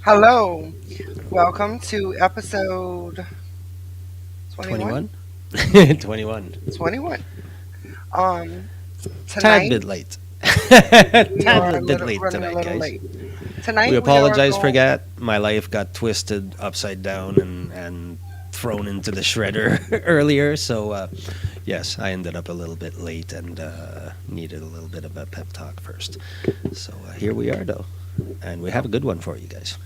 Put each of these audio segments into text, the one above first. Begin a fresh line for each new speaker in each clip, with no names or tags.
Hello, welcome to episode 21.
21? 21.
21. Um,
Tad
Tonight
bit late.
we
Tad
are
bit late
running a
tonight,
little
guys.
late.
We
Tonight we are
apologize for
going.
that. My life got twisted upside down and thrown into the shredder earlier. So, yes, I ended up a little bit late and needed a little bit of a pep talk first. So, here we are, though. And we have a good one for you guys.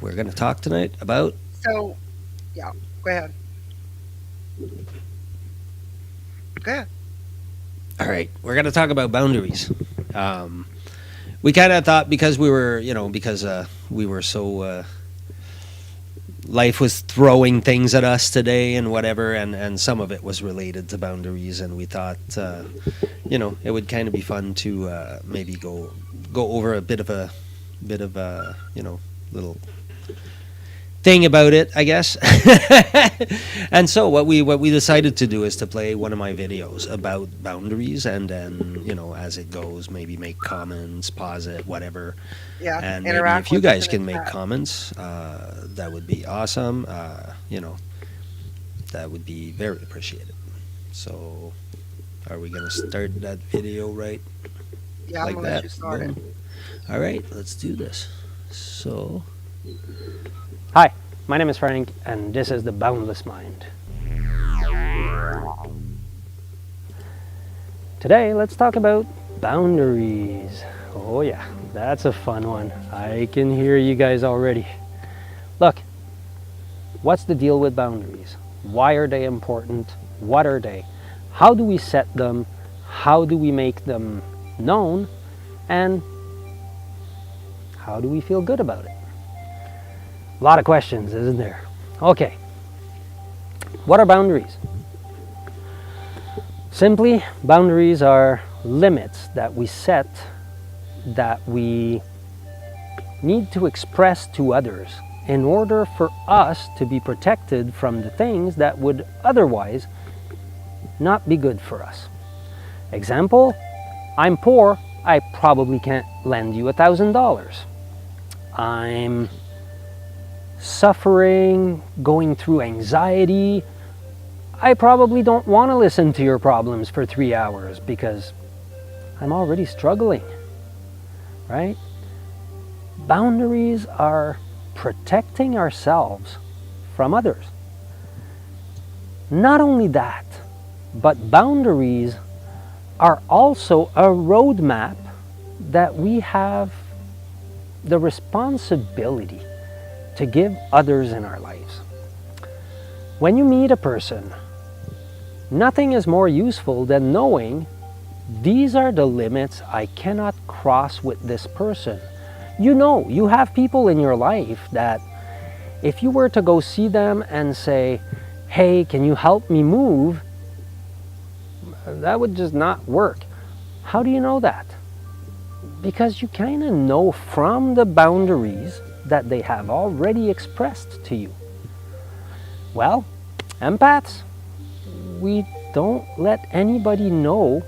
We're going to talk tonight about.
So yeah, go ahead. Go ahead.
All right, we're going to talk about boundaries. Um, we kind of thought because we were, because we were so life was throwing things at us today and whatever, and some of it was related to boundaries, and we thought, it would kind of be fun to maybe go over a bit of a little thing about it, I guess. And so what we decided to do is to play one of my videos about boundaries, and then as it goes, maybe make comments, pause it, whatever.
Yeah,
And maybe
interact
if you
with us
guys
in the
can make
chat.
comments, that would be awesome. That would be very appreciated. So, are we gonna start that video right
Yeah, I'm
like
gonna let
that?
you start it.
Boom. All right, let's do this. So,
Hi, my name is Frank, and this is The Boundless Mind. Today, let's talk about boundaries. Oh, yeah, that's a fun one. I can hear you guys already. Look, what's the deal with boundaries? Why are they important? What are they? How do we set them? How do we make them known? And how do we feel good about it? A lot of questions, isn't there? Okay, what are boundaries? Simply, boundaries are limits that we set that we need to express to others in order for us to be protected from the things that would otherwise not be good for us. Example, I'm poor, I probably can't lend you $1,000. I'm suffering, going through anxiety, I probably don't want to listen to your problems for 3 hours because I'm already struggling, right? Boundaries are protecting ourselves from others. Not only that, but boundaries are also a roadmap that we have the responsibility to give others in our lives. When you meet a person, nothing is more useful than knowing these are the limits I cannot cross with this person. You have people in your life that if you were to go see them and say, hey, can you help me move? That would just not work. How do you know that? Because you kind of know from the boundaries that they have already expressed to you. Well, empaths, we don't let anybody know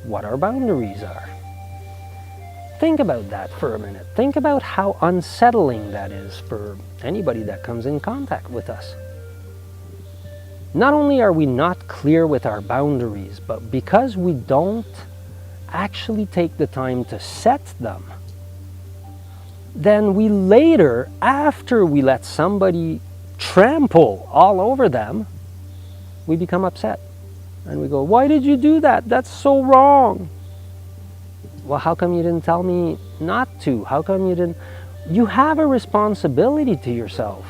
what our boundaries are. Think about that for a minute. Think about how unsettling that is for anybody that comes in contact with us. Not only are we not clear with our boundaries, but because we don't actually take the time to set them, then we later, after we let somebody trample all over them, we become upset. And we go, why did you do that? That's so wrong. Well, how come you didn't tell me not to? How come you didn't? You have a responsibility to yourself.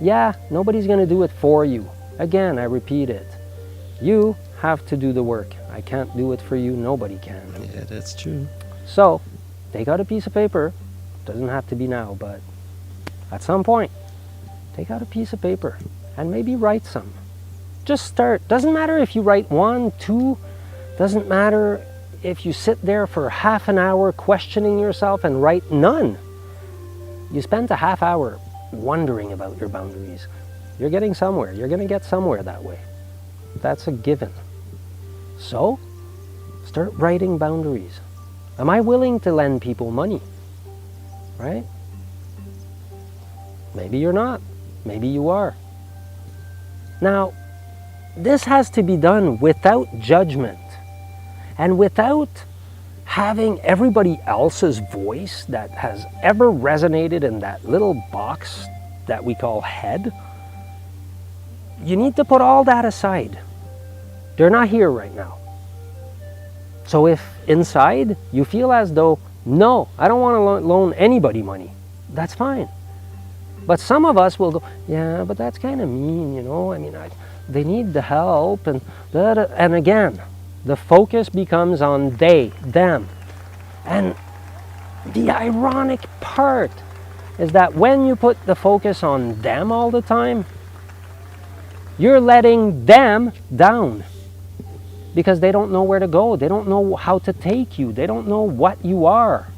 Yeah, nobody's going to do it for you. Again, I repeat it. You have to do the work. I can't do it for you. Nobody can.
yeah, that's true.
So, take out a piece of paper. Doesn't have to be now, but at some point, take out a piece of paper and maybe write some. Just start. Doesn't matter if you write 1, 2. Doesn't matter if you sit there for half an hour questioning yourself and write none. You spent a half hour wondering about your boundaries. You're getting somewhere. You're going to get somewhere that way. That's a given. So, start writing boundaries. Am I willing to lend people money? right? Maybe you're not. Maybe you are. Now, this has to be done without judgment and without having everybody else's voice that has ever resonated in that little box that we call head. You need to put all that aside. They're not here right now. So if inside you feel as though, no, I don't want to loan anybody money, that's fine. But some of us will go, yeah, but that's kind of mean, you know. I mean, they need the help, and again, the focus becomes on they, them. And the ironic part is that when you put the focus on them all the time, you're letting them down because they don't know where to go. They don't know how to take you. They don't know what you are.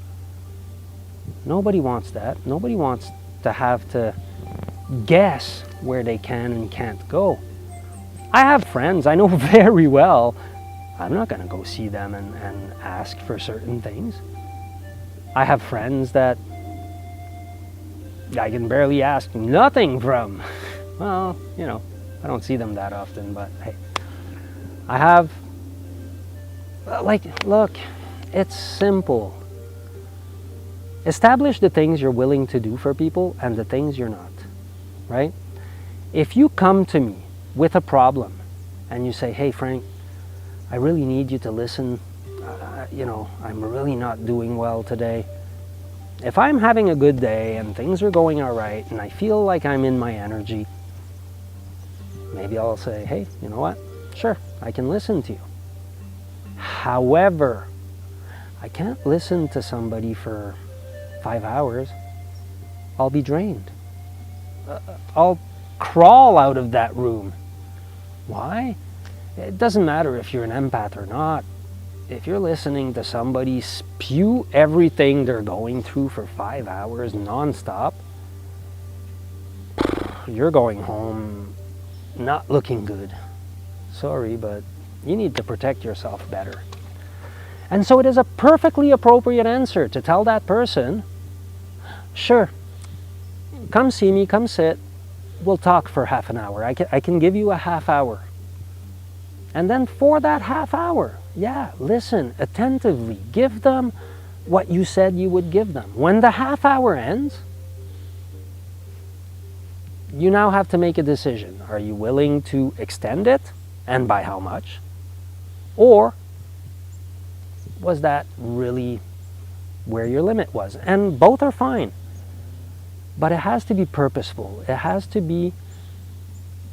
Nobody wants that. Nobody wants to have to guess where they can and can't go. I have friends I know very well. I'm not going to go see them and ask for certain things. I have friends that I can barely ask nothing from. Well, you know, I don't see them that often, but hey. I have, look, it's simple. Establish the things you're willing to do for people and the things you're not, right? If you come to me with a problem and you say, hey, Frank, I really need you to listen. You know, I'm really not doing well today. If I'm having a good day and things are going all right and I feel like I'm in my energy, maybe I'll say, hey, you know what? Sure, I can listen to you. However, I can't listen to somebody for 5 hours. I'll be drained. I'll crawl out of that room. Why? It doesn't matter if you're an empath or not. If you're listening to somebody spew everything they're going through for 5 hours nonstop, you're going home not looking good. Sorry, but you need to protect yourself better. And so it is a perfectly appropriate answer to tell that person, sure, come see me, come sit, we'll talk for half an hour. I can give you a half hour. And then for that half hour, yeah, listen attentively. Give them what you said you would give them. When the half hour ends, you now have to make a decision. Are you willing to extend it? And by how much? Or was that really where your limit was? And both are fine. But it has to be purposeful. It has to be,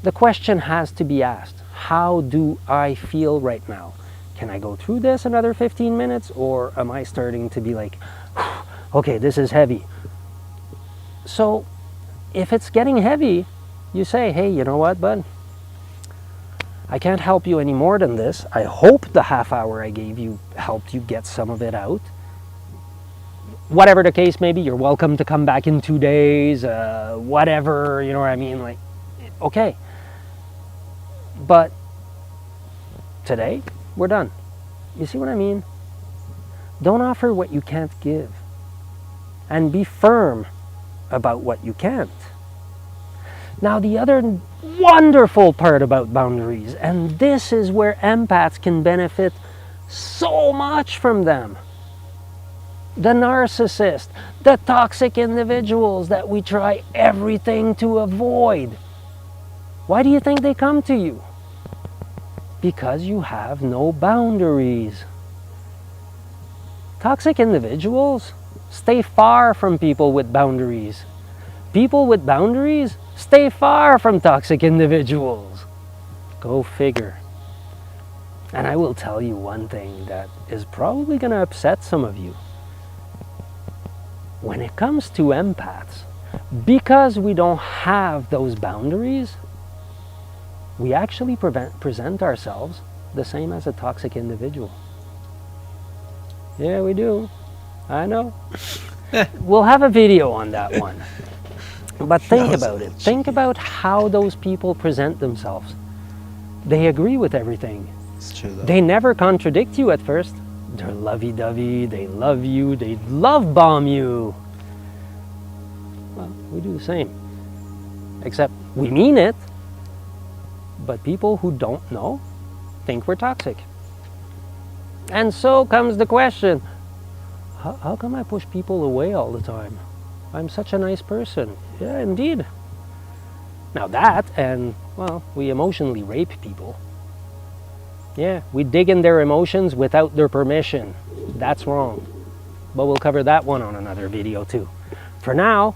the question has to be asked. How do I feel right now? Can I go through this another 15 minutes? Or am I starting to be like, okay, this is heavy. So if it's getting heavy, you say, hey, you know what, bud? I can't help you any more than this. I hope the half hour I gave you helped you get some of it out. Whatever the case may be, you're welcome to come back in 2 days, whatever, you know what I mean? Like, okay. But today, we're done. You see what I mean? Don't offer what you can't give. And be firm about what you can't. Now, the other wonderful part about boundaries, and this is where empaths can benefit so much from them. The narcissist, the toxic individuals that we try everything to avoid. Why do you think they come to you? Because you have no boundaries. Toxic individuals stay far from people with boundaries. People with boundaries stay far from toxic individuals. Go figure. And I will tell you one thing that is probably going to upset some of you. When it comes to empaths, because we don't have those boundaries, we actually present ourselves the same as a toxic individual. Yeah, we do. I know. We'll have a video on that one. But think about it. Think about how those people present themselves. They agree with everything.
It's true, though.
They never contradict you at first. They're lovey-dovey, they love you, they love bomb you. Well, we do the same. Except we mean it, but people who don't know think we're toxic. And so comes the question, how come I push people away all the time? I'm such a nice person. Yeah, indeed. Now that, and, well, we emotionally rape people. Yeah, we dig in their emotions without their permission. That's wrong. But we'll cover that one on another video too. For now,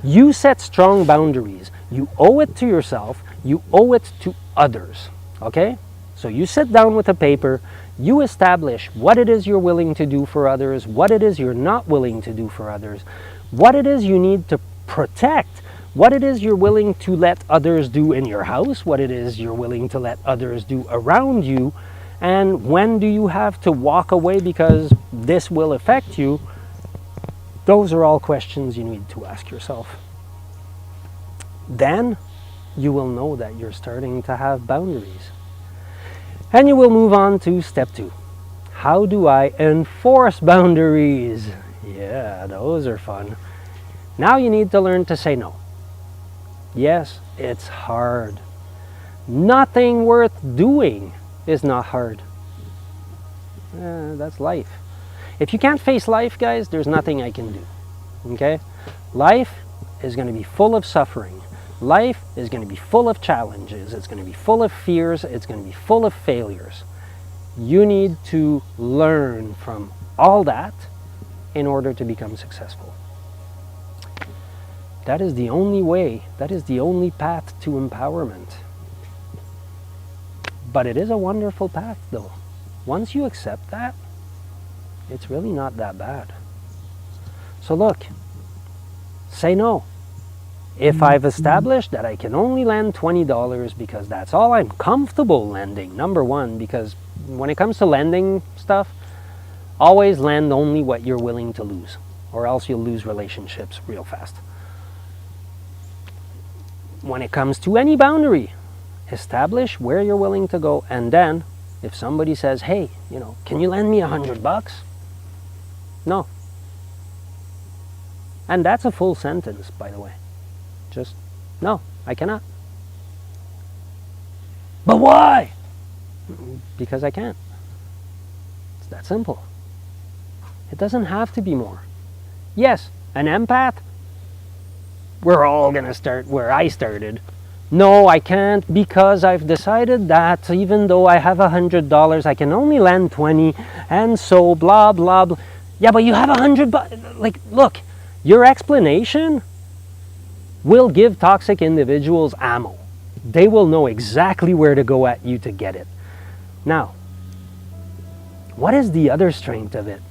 you set strong boundaries. You owe it to yourself. You owe it to others. Okay? So you sit down with a paper. You establish what it is you're willing to do for others, what it is you're not willing to do for others, what it is you need to protect, what it is you're willing to let others do in your house, what it is you're willing to let others do around you, and when do you have to walk away because this will affect you. Those are all questions you need to ask yourself. Then you will know that you're starting to have boundaries. And you will move on to step 2. How do I enforce boundaries? Yeah, those are fun. Now you need to learn to say no. Yes, it's hard. Nothing worth doing is not hard. That's life. If you can't face life, guys, there's nothing I can do. Okay? Life is going to be full of suffering. Life is going to be full of challenges. It's going to be full of fears. It's going to be full of failures. You need to learn from all that in order to become successful. That is the only way, that is the only path to empowerment. But it is a wonderful path though. Once you accept that, it's really not that bad. So look, say no. If I've established that I can only lend $20 because that's all I'm comfortable lending, number one, because when it comes to lending stuff, always lend only what you're willing to lose, or else you'll lose relationships real fast. When it comes to any boundary, establish where you're willing to go, and then if somebody says, hey, can you lend me $100? No. And that's a full sentence, by the way. Just, no, I cannot. But why? Because I can't. It's that simple. It doesn't have to be more. Yes, an empath, we're all going to start where I started. No, I can't because I've decided that even though I have $100, I can only lend 20, and so blah, blah, blah. Yeah, but you have $100. Like, look, your explanation will give toxic individuals ammo. They will know exactly where to go at you to get it. Now, what is the other strength of it?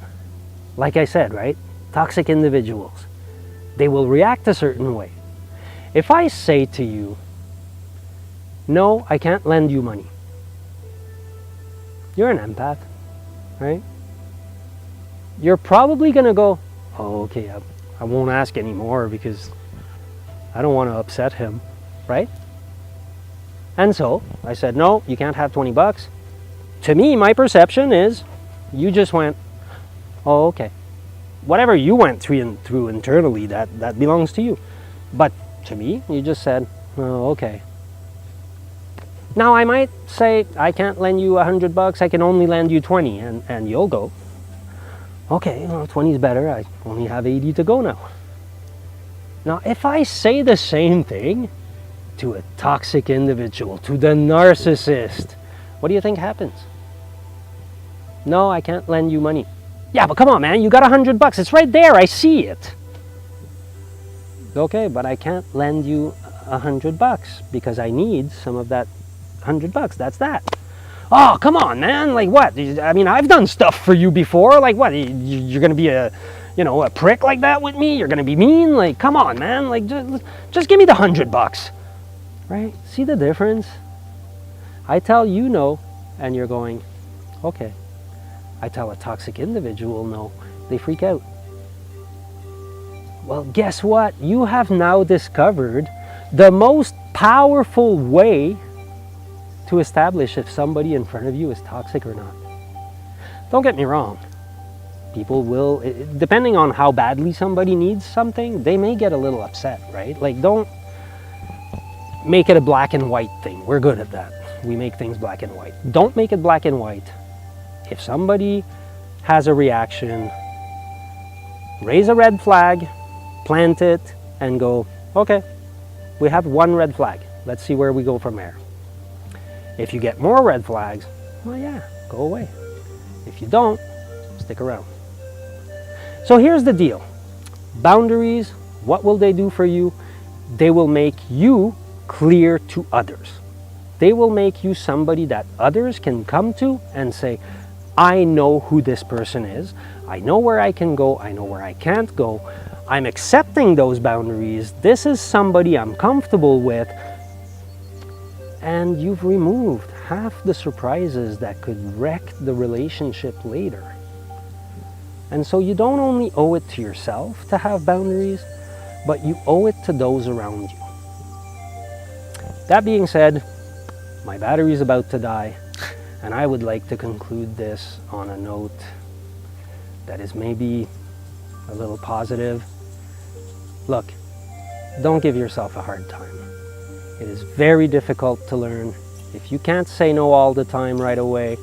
Like I said, right? Toxic individuals. They will react a certain way. If I say to you, no, I can't lend you money. You're an empath, right? You're probably going to go, oh, okay, I won't ask anymore because I don't want to upset him, right? And so I said, no, you can't have $20. To me, my perception is you just went, oh, okay. Whatever you went through internally, that belongs to you. But to me, you just said, oh, okay. Now I might say, I can't lend you $100, I can only lend you 20, and you'll go, okay, well, 20 is better, I only have 80 to go now. Now, if I say the same thing to a toxic individual, to the narcissist, what do you think happens? No, I can't lend you money. Yeah, but come on, man, you got $100. It's right there. I see it. Okay, but I can't lend you $100 because I need some of that $100. That's that. Oh, come on, man. Like what? I mean, I've done stuff for you before. Like what? You're going to be a prick like that with me? You're going to be mean? Like, come on, man. Like, just give me the $100. Right? See the difference? I tell you no, and you're going, okay. I tell a toxic individual no, they freak out. Well, guess what? You have now discovered the most powerful way to establish if somebody in front of you is toxic or not. Don't get me wrong. People will, depending on how badly somebody needs something, they may get a little upset, right? Like, don't make it a black and white thing. We're good at that. We make things black and white. Don't make it black and white. If somebody has a reaction, raise a red flag, plant it, and go, okay, we have one red flag. Let's see where we go from there. If you get more red flags, well, yeah, go away. If you don't, stick around. So here's the deal. Boundaries, what will they do for you? They will make you clear to others. They will make you somebody that others can come to and say, I know who this person is. I know where I can go. I know where I can't go. I'm accepting those boundaries. This is somebody I'm comfortable with. And you've removed half the surprises that could wreck the relationship later. And so you don't only owe it to yourself to have boundaries, but you owe it to those around you. That being said, my battery's about to die, and I would like to conclude this on a note that is maybe a little positive. Look, don't give yourself a hard time. It is very difficult to learn. If you can't say no all the time right away,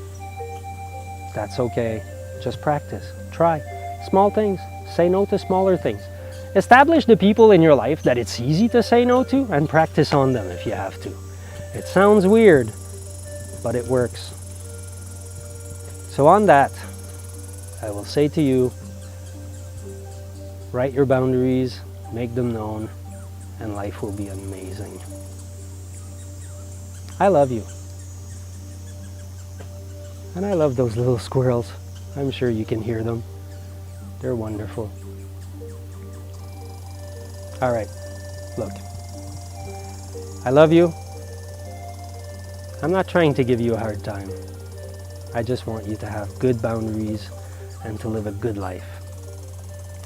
that's okay. Just practice. Try. Small things. Say no to smaller things. Establish the people in your life that it's easy to say no to and practice on them if you have to. It sounds weird, but it works. So on that, I will say to you, write your boundaries, make them known, and life will be amazing. I love you. And I love those little squirrels. I'm sure you can hear them. They're wonderful. All right, look. I love you. I'm not trying to give you a hard time. I just want you to have good boundaries and to live a good life.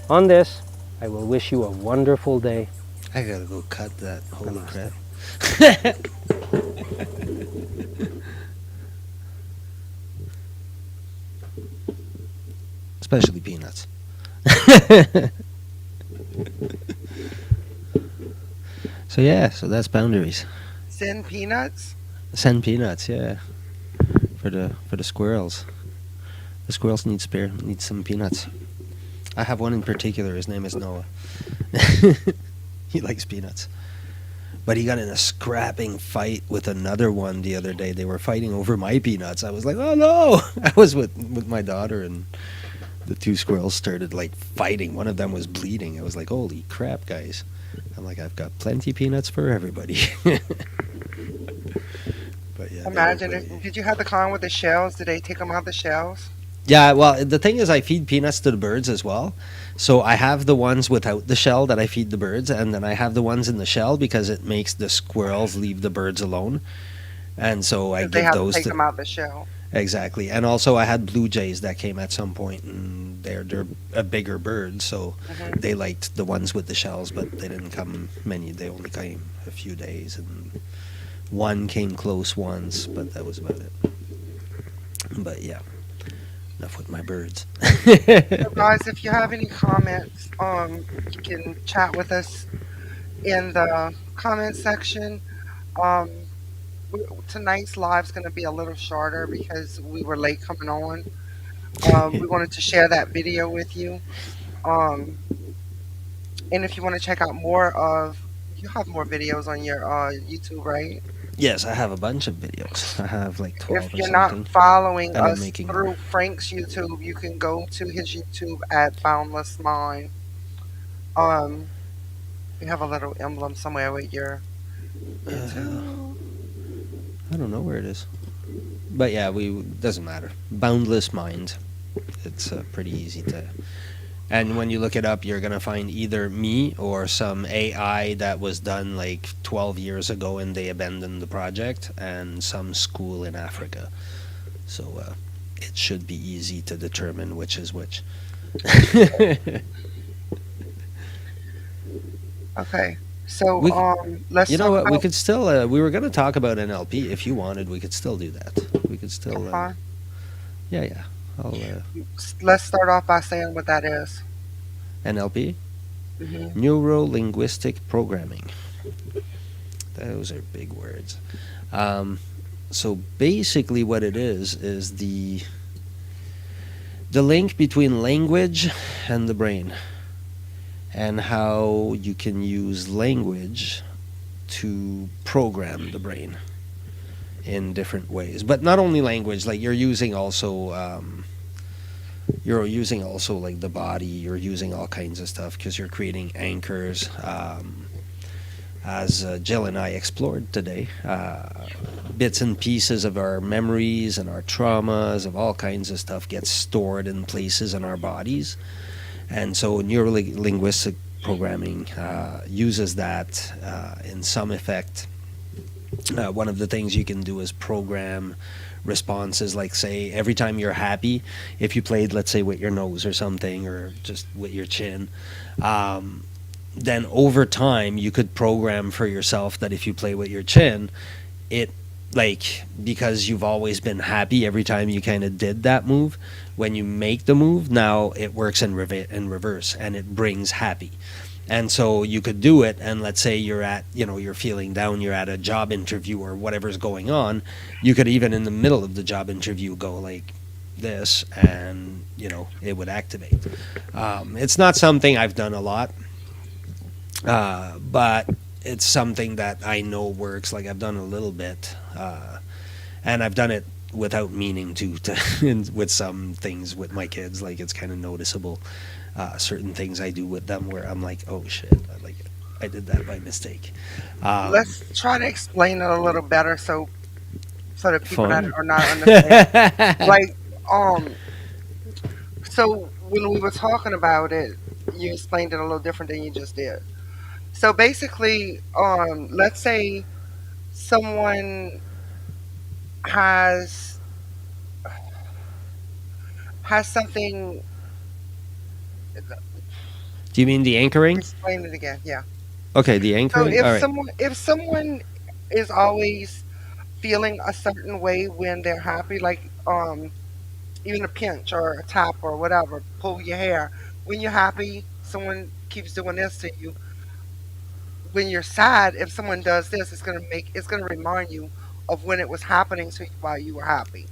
On this, I will wish you a wonderful day.
I gotta go cut that. Holy
Namaste.
crap. Especially peanuts. So yeah, so that's boundaries.
Send peanuts.
Send peanuts, yeah. For the squirrels. The squirrels need some peanuts. I have one in particular, his name is Noah. He likes peanuts. But he got in a scrapping fight with another one the other day. They were fighting over my peanuts. I was like, oh no! I was with my daughter, and the two squirrels started like fighting. One of them was bleeding. I was like, holy crap, guys. I'm like, I've got plenty peanuts for everybody. But yeah.
Imagine it. Did you have the con with the shells? Did they take them out of the shells?
Yeah, well, the thing is, I feed peanuts to the birds as well. So I have the ones without the shell that I feed the birds, and then I have the ones in the shell because it makes the squirrels leave the birds alone. And so I
They
give
have
those
to take
to
them out of the shell.
exactly. And also I had blue jays that came at some point, and they're a bigger bird, so
Mhm.
they liked the ones with the shells, but they didn't come many. They only came a few days, and one came close once, but that was about it. But yeah. Enough with my birds.
So guys, if you have any comments, you can chat with us in the comment section. Um, tonight's live's going to be a little shorter because we were late coming on. We wanted to share that video with you. Um, and if you want to check out more of, you have more videos on your YouTube, right?
Yes, I have a bunch of videos. I have like 12
If
or
you're
something.
not following
And I'm
us
making
through
more.
Frank's YouTube, you can go to his YouTube at Boundless Mind. Um, you have a little emblem somewhere with your YouTube.
I don't know where it is. But yeah, doesn't matter. Boundless Mind. It's pretty easy to. And when you look it up, you're going to find either me or some AI that was done like 12 years ago and they abandoned the project, and some school in Africa. So it should be easy to determine which is which.
Okay, so
We-
let's
You know
talk
what? We
about
could still. We were going to talk about NLP. If you wanted, we could still do that. We could still.
fine.
Yeah, yeah. I'll
Let's start off by saying what that is.
NLP,
Hmm.
neuro linguistic programming. Those are big words. Um, so basically, what it is the link between language and the brain, and how you can use language to program the brain in different ways. But not only language, like you're using also like the body. You're using all kinds of stuff because you're creating anchors. As Jill and I explored today, bits and pieces of our memories and our traumas of all kinds of stuff get stored in places in our bodies. And so neurolinguistic programming uses that in some effect. One of the things you can do is program responses, like, say, every time you're happy, if you played, let's say, with your nose or something, or just with your chin, um, then over time you could program for yourself that if you play with your chin, it, like, because you've always been happy every time you kind of did that move, when you make the move, now it works in reverse, and it brings happy. And so you could do it, and let's say you're feeling down, you're at a job interview or whatever's going on, you could, even in the middle of the job interview, go like this, and it would activate. It's not something I've done a lot, but it's something that I know works. Like, I've done a little bit, and I've done it without meaning to with some things with my kids. Like, it's kind of noticeable. Certain things I do with them where I'm like, oh shit, I did that by mistake. Um,
Let's try to explain it a little better so that people that
Fun.
are not understand. Like, um, so when we were talking about it, you explained it a little different than you just did. So basically, let's say someone has something.
Do you mean the anchoring?
Explain it again. Yeah.
Okay, the
So
anchoring. All right.
if someone is always feeling a certain way when they're happy, like even a pinch or a tap or whatever, pull your hair. When you're happy, someone keeps doing this to you. When you're sad, if someone does this, it's gonna remind you of when it was happening to you while you were happy.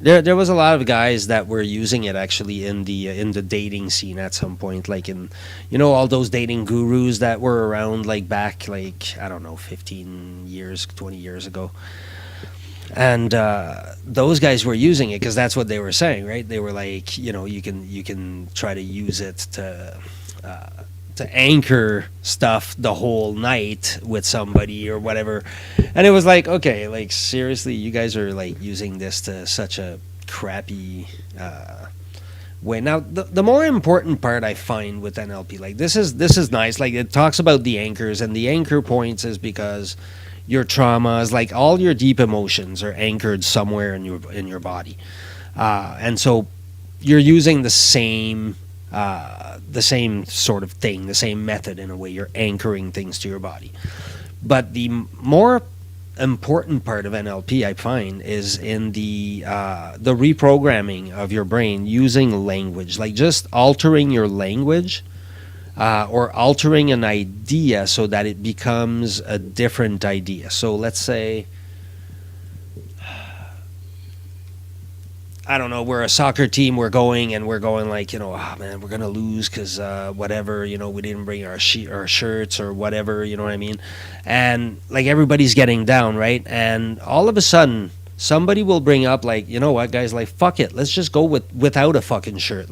There was a lot of guys that were using it actually in the dating scene at some point, like in, all those dating gurus that were around, like, back, like, I don't know, 15 years, 20 years ago. And those guys were using it because that's what they were saying, right? They were like, you can try to use it uh, to anchor stuff the whole night with somebody or whatever. And it was like, okay, like, seriously, you guys are like using this to such a crappy way. Now, the more important part I find with NLP, like, this is nice. Like, it talks about the anchors, and the anchor points is because your traumas, like all your deep emotions, are anchored somewhere in your body, and so you're using the same sort of thing, the same method in a way. You're anchoring things to your body. But the more important part of NLP, I find, is in the reprogramming of your brain using language, like just altering your language, or altering an idea so that it becomes a different idea. So let's say, I don't know, we're a soccer team, we're going like, oh man, we're gonna lose because whatever, we didn't bring our shirts or whatever, you know what I mean? And like, everybody's getting down, right? And all of a sudden, somebody will bring up, like, you know what, guys, like, fuck it, let's just go without a fucking shirt.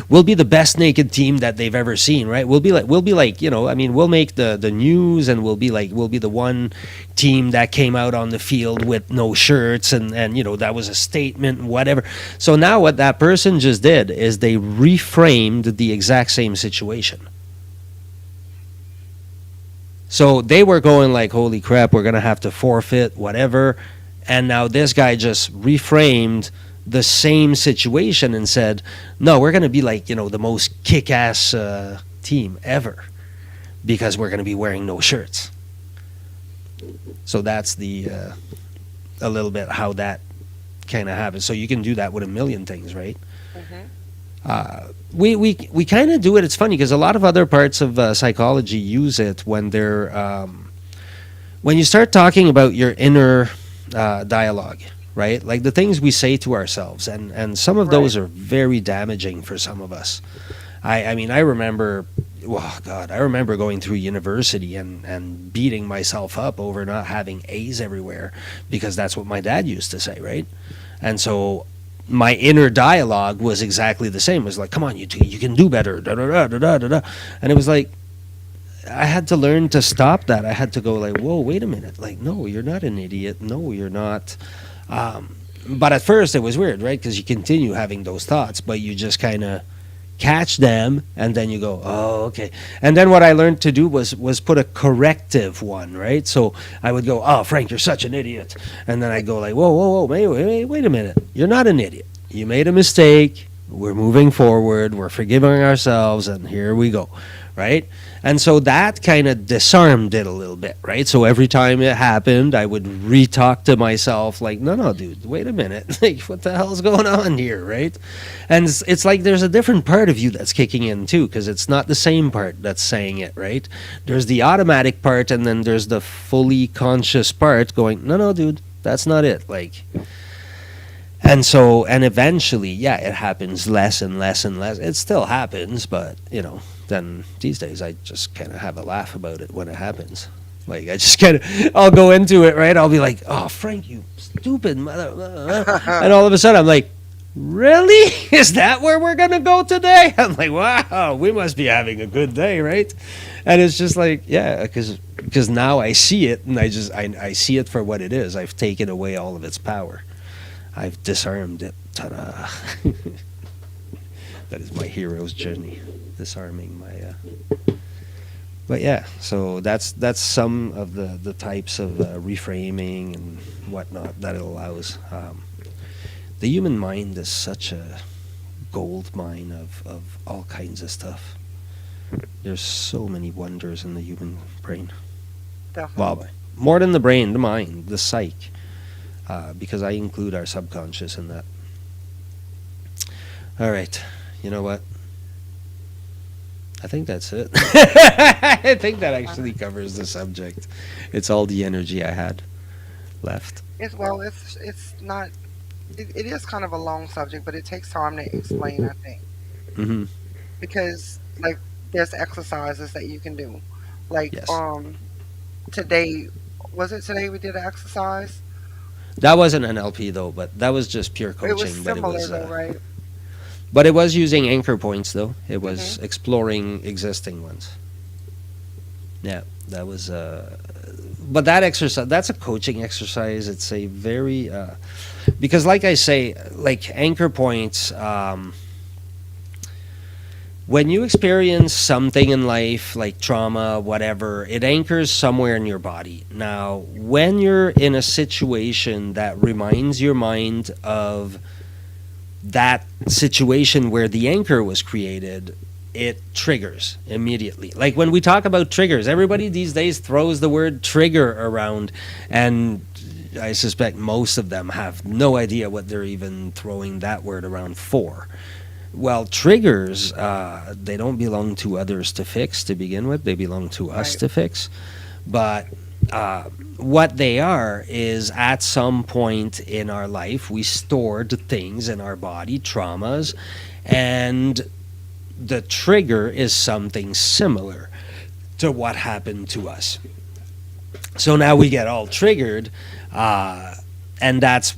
We'll be the best naked team that they've ever seen, right? We'll be like, I mean, we'll make the news, and we'll be the one team that came out on the field with no shirts, and that was a statement and whatever. So now what that person just did is they reframed the exact same situation. So they were going like, holy crap, we're gonna have to forfeit whatever. And now this guy just reframed the same situation and said, no, we're going to be like, the most kick-ass team ever because we're going to be wearing no shirts. So that's a little bit how that kind of happens. So you can do that with a million things, right?
Hmm.
We kind of do it. It's funny because a lot of other parts of psychology use it when they're when you start talking about your inner dialogue, right? Like the things we say to ourselves, and some of
Right.
those are very damaging for some of us. I mean, I remember, oh God, I remember going through university and beating myself up over not having A's everywhere because that's what my dad used to say, right? And so my inner dialogue was exactly the same. It was like, come on, you can do better, da da da da da da da. And it was like, I had to learn to stop that. I had to go like, whoa, wait a minute. Like, no, you're not an idiot. No, you're not. But at first it was weird, right? Because you continue having those thoughts, but you just kind of catch them and then you go, oh, okay. And then what I learned to do was put a corrective one, right? So I would go, oh, Frank, you're such an idiot. And then I go like, whoa, whoa, whoa, wait a minute. You're not an idiot. You made a mistake. We're moving forward. We're forgiving ourselves, and here we go, right? And so that kind of disarmed it a little bit, right? So every time it happened, I would re-talk to myself like, no, no, dude, wait a minute. Like, what the hell's going on here, right? And it's like there's a different part of you that's kicking in too, because it's not the same part that's saying it, right? There's the automatic part, and then there's the fully conscious part going, no, no, dude, that's not it. Like, and so, and eventually, yeah, it happens less and less and less. It still happens, but, you know, then these days I just kind of have a laugh about it when it happens. Like, I just kind of, I'll go into it, right? I'll be like, oh, Frank, you stupid mother. And all of a sudden I'm like, really? Is that where we're going to go today? I'm like, wow, we must be having a good day, right? And it's just like, yeah, because now I see it, and I see it for what it is. I've taken away all of its power. I've disarmed it. Ta-da. That is my hero's journey, disarming my. But yeah, so that's some of the types of reframing and whatnot that it allows. The human mind is such a gold mine of all kinds of stuff. There's so many wonders in the human brain. Well,
Definitely.
more than the brain, the mind, the psyche. Because I include our subconscious in that. All right, you know what? I think that's it. I think that actually covers the subject. It's all the energy I had left.
It's not. It is kind of a long subject, but it takes time to explain, I think,
Hmm.
because like there's exercises that you can do, like
Yes.
today, was it today we did an exercise?
That wasn't an LP though, but that was just pure
It was
coaching.
similar though, right?
But it was using anchor points though. It
Hmm.
was exploring existing ones. Yeah, that was. But that exercise, that's a coaching exercise. It's a very because, like I say, like anchor points. When you experience something in life, like trauma, whatever, it anchors somewhere in your body. Now, when you're in a situation that reminds your mind of that situation where the anchor was created, it triggers immediately. Like when we talk about triggers, everybody these days throws the word trigger around, and I suspect most of them have no idea what they're even throwing that word around for. Well, triggers, they don't belong to others to fix to begin with. They belong to us
Right.
to fix. But uh, what they are is at some point in our life, we stored things in our body, traumas, and the trigger is something similar to what happened to us. So now we get all triggered, and that's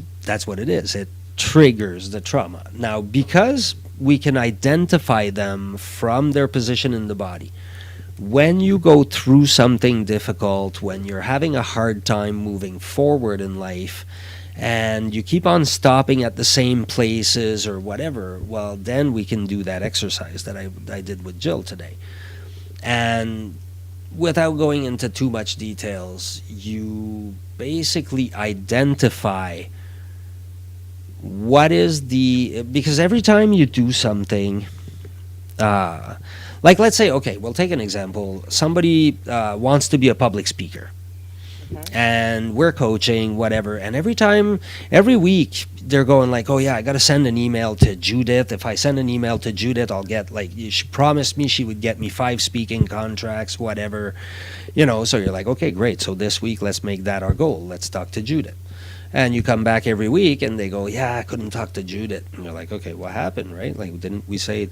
what it is. It triggers the trauma. Now, because we can identify them from their position in the body. When you go through something difficult, when you're having a hard time moving forward in life, and you keep on stopping at the same places or whatever, well, then we can do that exercise that I did with Jill today. And without going into too much details, you basically identify what is the, because every time you do something, like let's say, okay, we'll take an example. Somebody wants to be a public speaker.
Hmm.
and we're coaching whatever, and every week they're going like, oh yeah, I got to send an email to Judith. If I send an email to Judith, I'll get, like, she promised me she would get me 5 speaking contracts, whatever, so you're like, okay, great, so this week let's make that our goal, let's talk to Judith. And you come back every week and they go, yeah, I couldn't talk to Judith. And you're like, okay, what happened, right? Like, didn't you say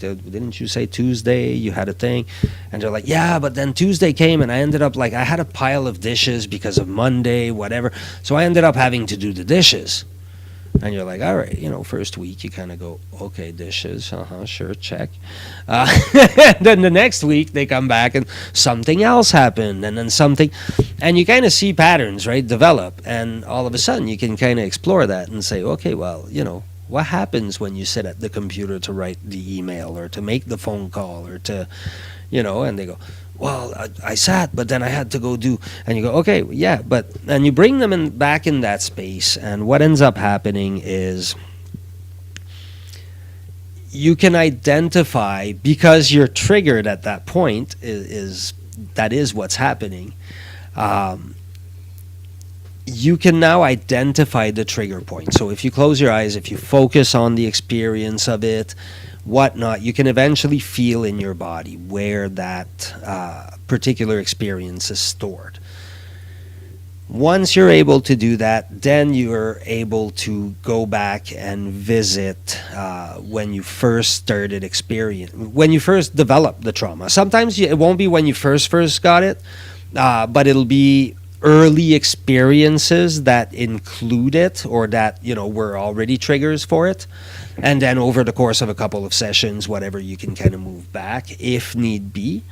Tuesday you had a thing? And they're like, yeah, but then Tuesday came and I ended up, like, I had a pile of dishes because of Monday, whatever. So I ended up having to do the dishes. And you're like, all right, first week you kind of go, okay, dishes, sure, check. Uh, then the next week they come back and something else happened, and then something, and you kind of see patterns, right, develop, and all of a sudden you can kind of explore that and say, okay, well, what happens when you sit at the computer to write the email or to make the phone call or to, and they go, well, I sat, but then I had to go do, and you go, okay, yeah, but, and you bring them back in that space, and what ends up happening is you can identify, because you're triggered at that point, that is what's happening. Um, you can now identify the trigger point. So if you close your eyes, if you focus on the experience of it, whatnot, you can eventually feel in your body where that particular experience is stored. Once you're able to do that, then you're able to go back and visit when you first started experience, when you first developed the trauma. Sometimes it won't be when you first got it, but it'll be early experiences that include it or that were already triggers for it, and then over the course of a couple of sessions, whatever, you can kind of move back if need be.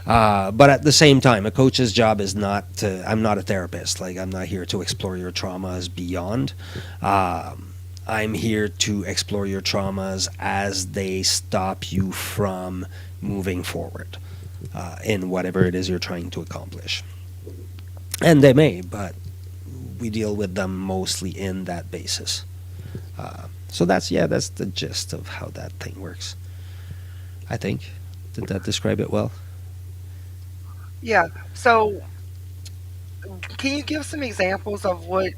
But at the same time, a coach's job is not to, I'm not a therapist, like I'm not here to explore your traumas beyond. I'm here to explore your traumas as they stop you from moving forward in whatever it is you're trying to accomplish. And they may, but we deal with them mostly in that basis. So that's the gist of how that thing works, I think. Did that describe it well?
Yeah. So, can you give some examples of what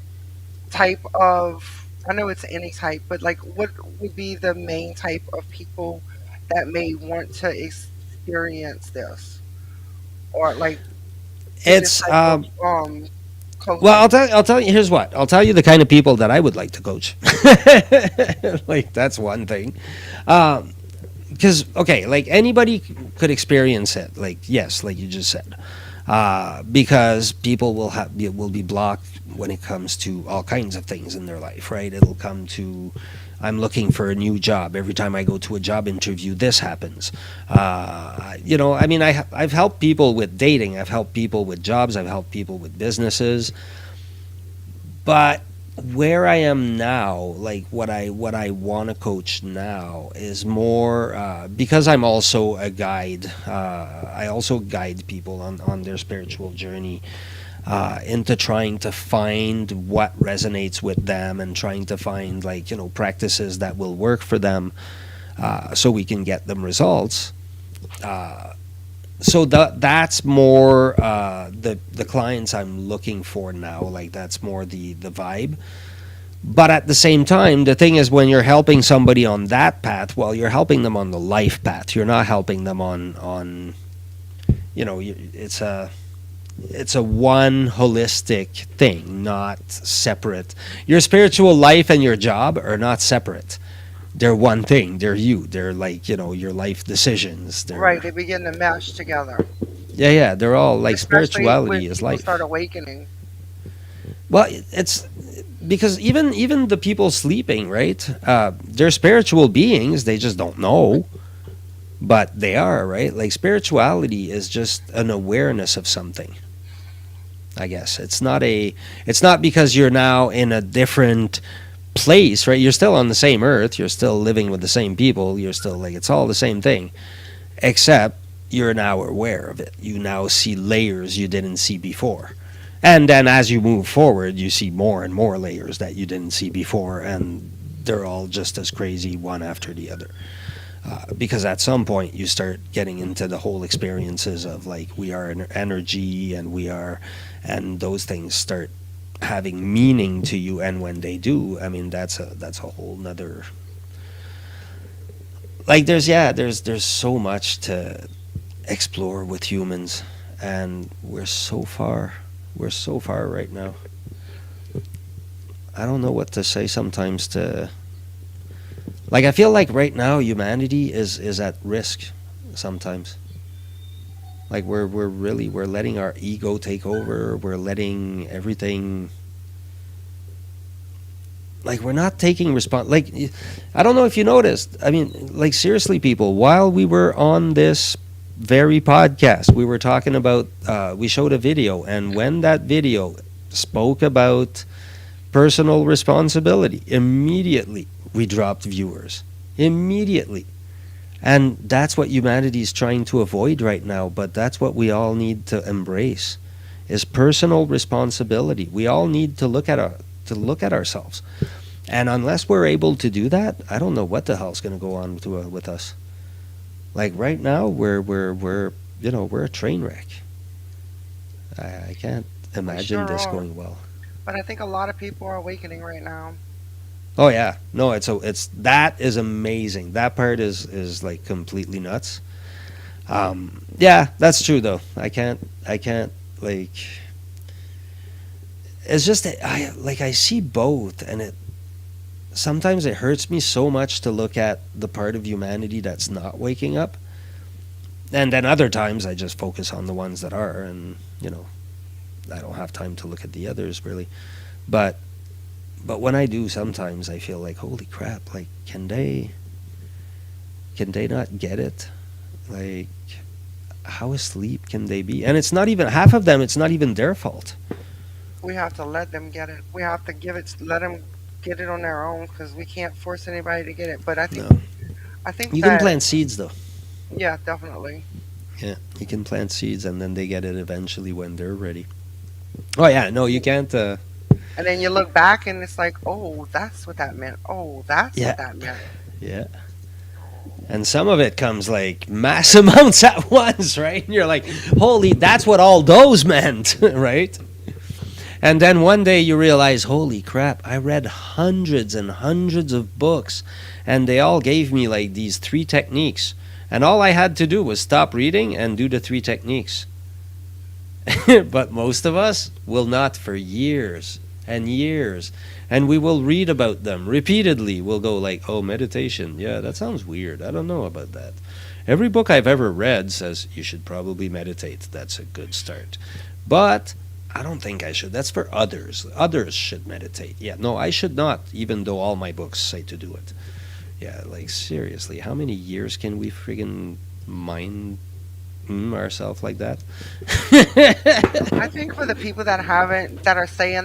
type of? I know it's any type, but like, what would be the main type of people that may want to experience this, or like this
It's
type of
well,
coaching?
I'll tell you. Here's what I'll tell you: the kind of people that I would like to coach. Like, that's one thing. Because okay, like, anybody could experience it. Like, yes, like you just said, because people will be blocked when it comes to all kinds of things in their life, right? It'll come to, I'm looking for a new job. Every time I go to a job interview, this happens. I mean, I've helped people with dating. I've helped people with jobs. I've helped people with businesses. But where I am now, like what I want to coach now is more because I'm also a guide. I also guide people on their spiritual journey into trying to find what resonates with them and trying to find, like, practices that will work for them, so we can get them results. So that's more the clients I'm looking for now. Like, that's more the vibe. But at the same time, the thing is, when you're helping somebody on that path, well, you're helping them on the life path. You're not helping them on it's a one holistic thing, not separate. Your spiritual life and your job are not separate. They're one thing. They're you. They're, like, your life decisions.
Right,
They're,
they begin to mesh together,
yeah. They're all like,
especially when
spirituality is
people
life.
start awakening.
Well, it's because even the people sleeping, right? They're spiritual beings. They just don't know, but they are, right? Like, spirituality is just an awareness of something. I guess it's not because you're now in a different place, right? You're still on the same earth. You're still living with the same people. You're still, like, it's all the same thing, except you're now aware of it. You now see layers you didn't see before. And then as you move forward, you see more and more layers that you didn't see before, and they're all just as crazy one after the other. because at some point you start getting into the whole experiences of like we are energy and we are, and those things start having meaning to you, and when they do, I mean that's a whole nother, like there's so much to explore with humans, and we're so far right now. I don't know what to say sometimes to, like, I feel like right now humanity is at risk sometimes. Like we're letting our ego take over. We're letting everything, like we're not taking I don't know if you noticed. I mean, like seriously people, while we were on this very podcast, we were talking about we showed a video, and when that video spoke about personal responsibility, immediately we dropped viewers. Immediately. And that's what humanity is trying to avoid right now, but that's what we all need to embrace is personal responsibility. We all need to look at ourselves. And unless we're able to do that, I don't know what the hell's going to go on with us. Like right now, we're a train wreck. I can't
We
imagine
sure
this
are.
going well.
But I think a lot of people are awakening right now.
Oh yeah, no, it's that is amazing. That part is like completely nuts. Yeah, that's true though. I can't like. It's just that I see both, and it sometimes it hurts me so much to look at the part of humanity that's not waking up, and then other times I just focus on the ones that are, and I don't have time to look at the others really, but. But when I do, sometimes I feel like, holy crap! Like, can they not get it? Like, how asleep can they be? And it's not even half of them. It's not even their fault.
We have to let them get it. We have to let them get it on their own because we can't force anybody to get it. But
No,
I think
you can
that,
plant seeds though.
yeah, definitely.
Yeah, you can plant seeds, and then they get it eventually when they're ready. Oh yeah, no, you can't.
And then you look back and it's like, oh, that's what that meant. Oh, that's
Yeah,
what that meant.
yeah. And some of it comes like mass amounts at once, right? And you're like, holy, that's what all those meant, right? And then one day you realize, holy crap, I read hundreds and hundreds of books, and they all gave me like these three techniques. And all I had to do was stop reading and do the three techniques. But most of us will not for years and years. And we will read about them repeatedly. We'll go like, oh, meditation. Yeah, that sounds weird. I don't know about that. Every book I've ever read says you should probably meditate. That's a good start. But I don't think I should. That's for others. Others should meditate. Yeah, no, I should not, even though all my books say to do it. Yeah, like seriously, how many years can we friggin' mind ourselves like that?
I think for the people that are saying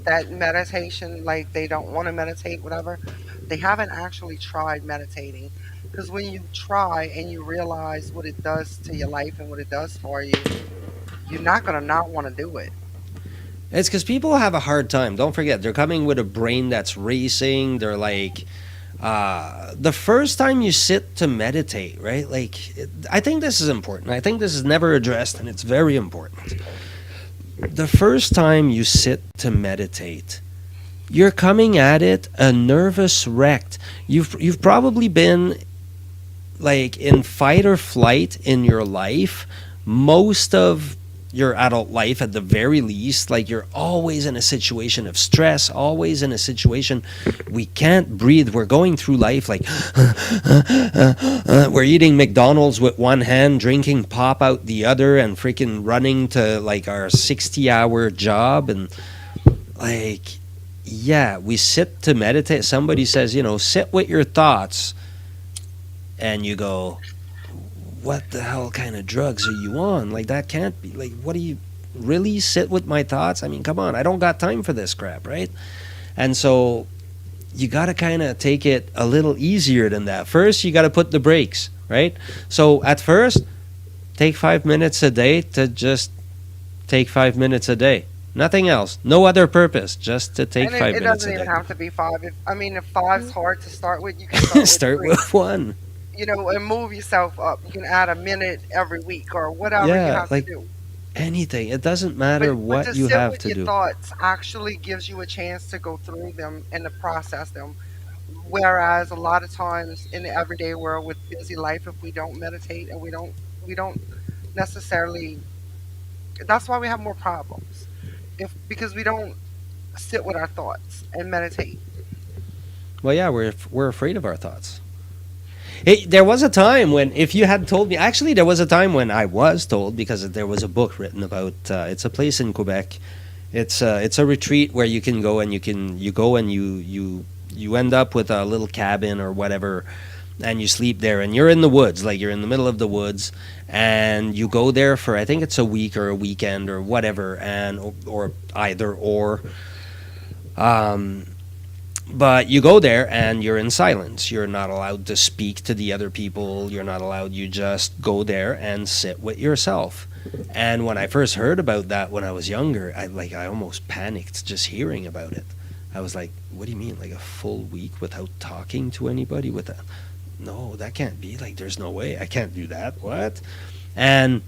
that meditation, like they don't want to meditate, whatever, they haven't actually tried meditating. Because when you try and you realize what it does to your life and what it does for you, you're not gonna not want to do it.
It's because people have a hard time. Don't forget, they're coming with a brain that's racing. They're like, the first time you sit to meditate, right? Like, I think this is important. I think this is never addressed, and it's very important. The first time you sit to meditate, you're coming at it a nervous wreck. You've probably been like in fight or flight in your life most of your adult life at the very least. Like you're always in a situation of stress, always in a situation we can't breathe. We're going through life like we're eating McDonald's with one hand, drinking pop out the other, and freaking running to like our 60-hour job. And like, yeah, we sit to meditate. Somebody says, sit with your thoughts, and you go, what the hell kind of drugs are you on? Like, that can't be. Like, what do you really sit with my thoughts? I mean, come on, I don't got time for this crap, right? And so you got to kind of take it a little easier than that. First, you got to put the brakes, right? So at first, take 5 minutes a day to just take 5 minutes a day. Nothing else. No other purpose. Just to take
And
five
it
minutes
doesn't
a
even
day.
have to be five. If five's hard to start with, you can start with
Start
three.
with one.
and move yourself up. You can add a minute every week or whatever you
Yeah,
have to
like
do.
anything. It doesn't
But
matter
but
what
to
you
sit
have
with
to
your
do.
thoughts actually gives you a chance to go through them and to process them. Whereas a lot of times in the everyday world with busy life, if we don't meditate and we don't necessarily, that's why we have more problems. If because we don't sit with our thoughts and meditate.
Well, yeah, we're afraid of our thoughts. Hey, there was a time when, if you had told me, actually, there was a time when I was told, because there was a book written about. It's a place in Quebec. It's a retreat where you can go and you go and you end up with a little cabin or whatever, and you sleep there, and you're in the woods, like you're in the middle of the woods, and you go there for, I think it's a week or a weekend or whatever, and or either or. Um, but you go there and you're in silence. You're not allowed to speak to the other people. You're not allowed. You just go there and sit with yourself. And when I first heard about that when I was younger, I almost panicked just hearing about it. I was like, "What do you mean, like a full week without talking to anybody? With a no, that can't be. Like, there's no way I can't do that. What?" And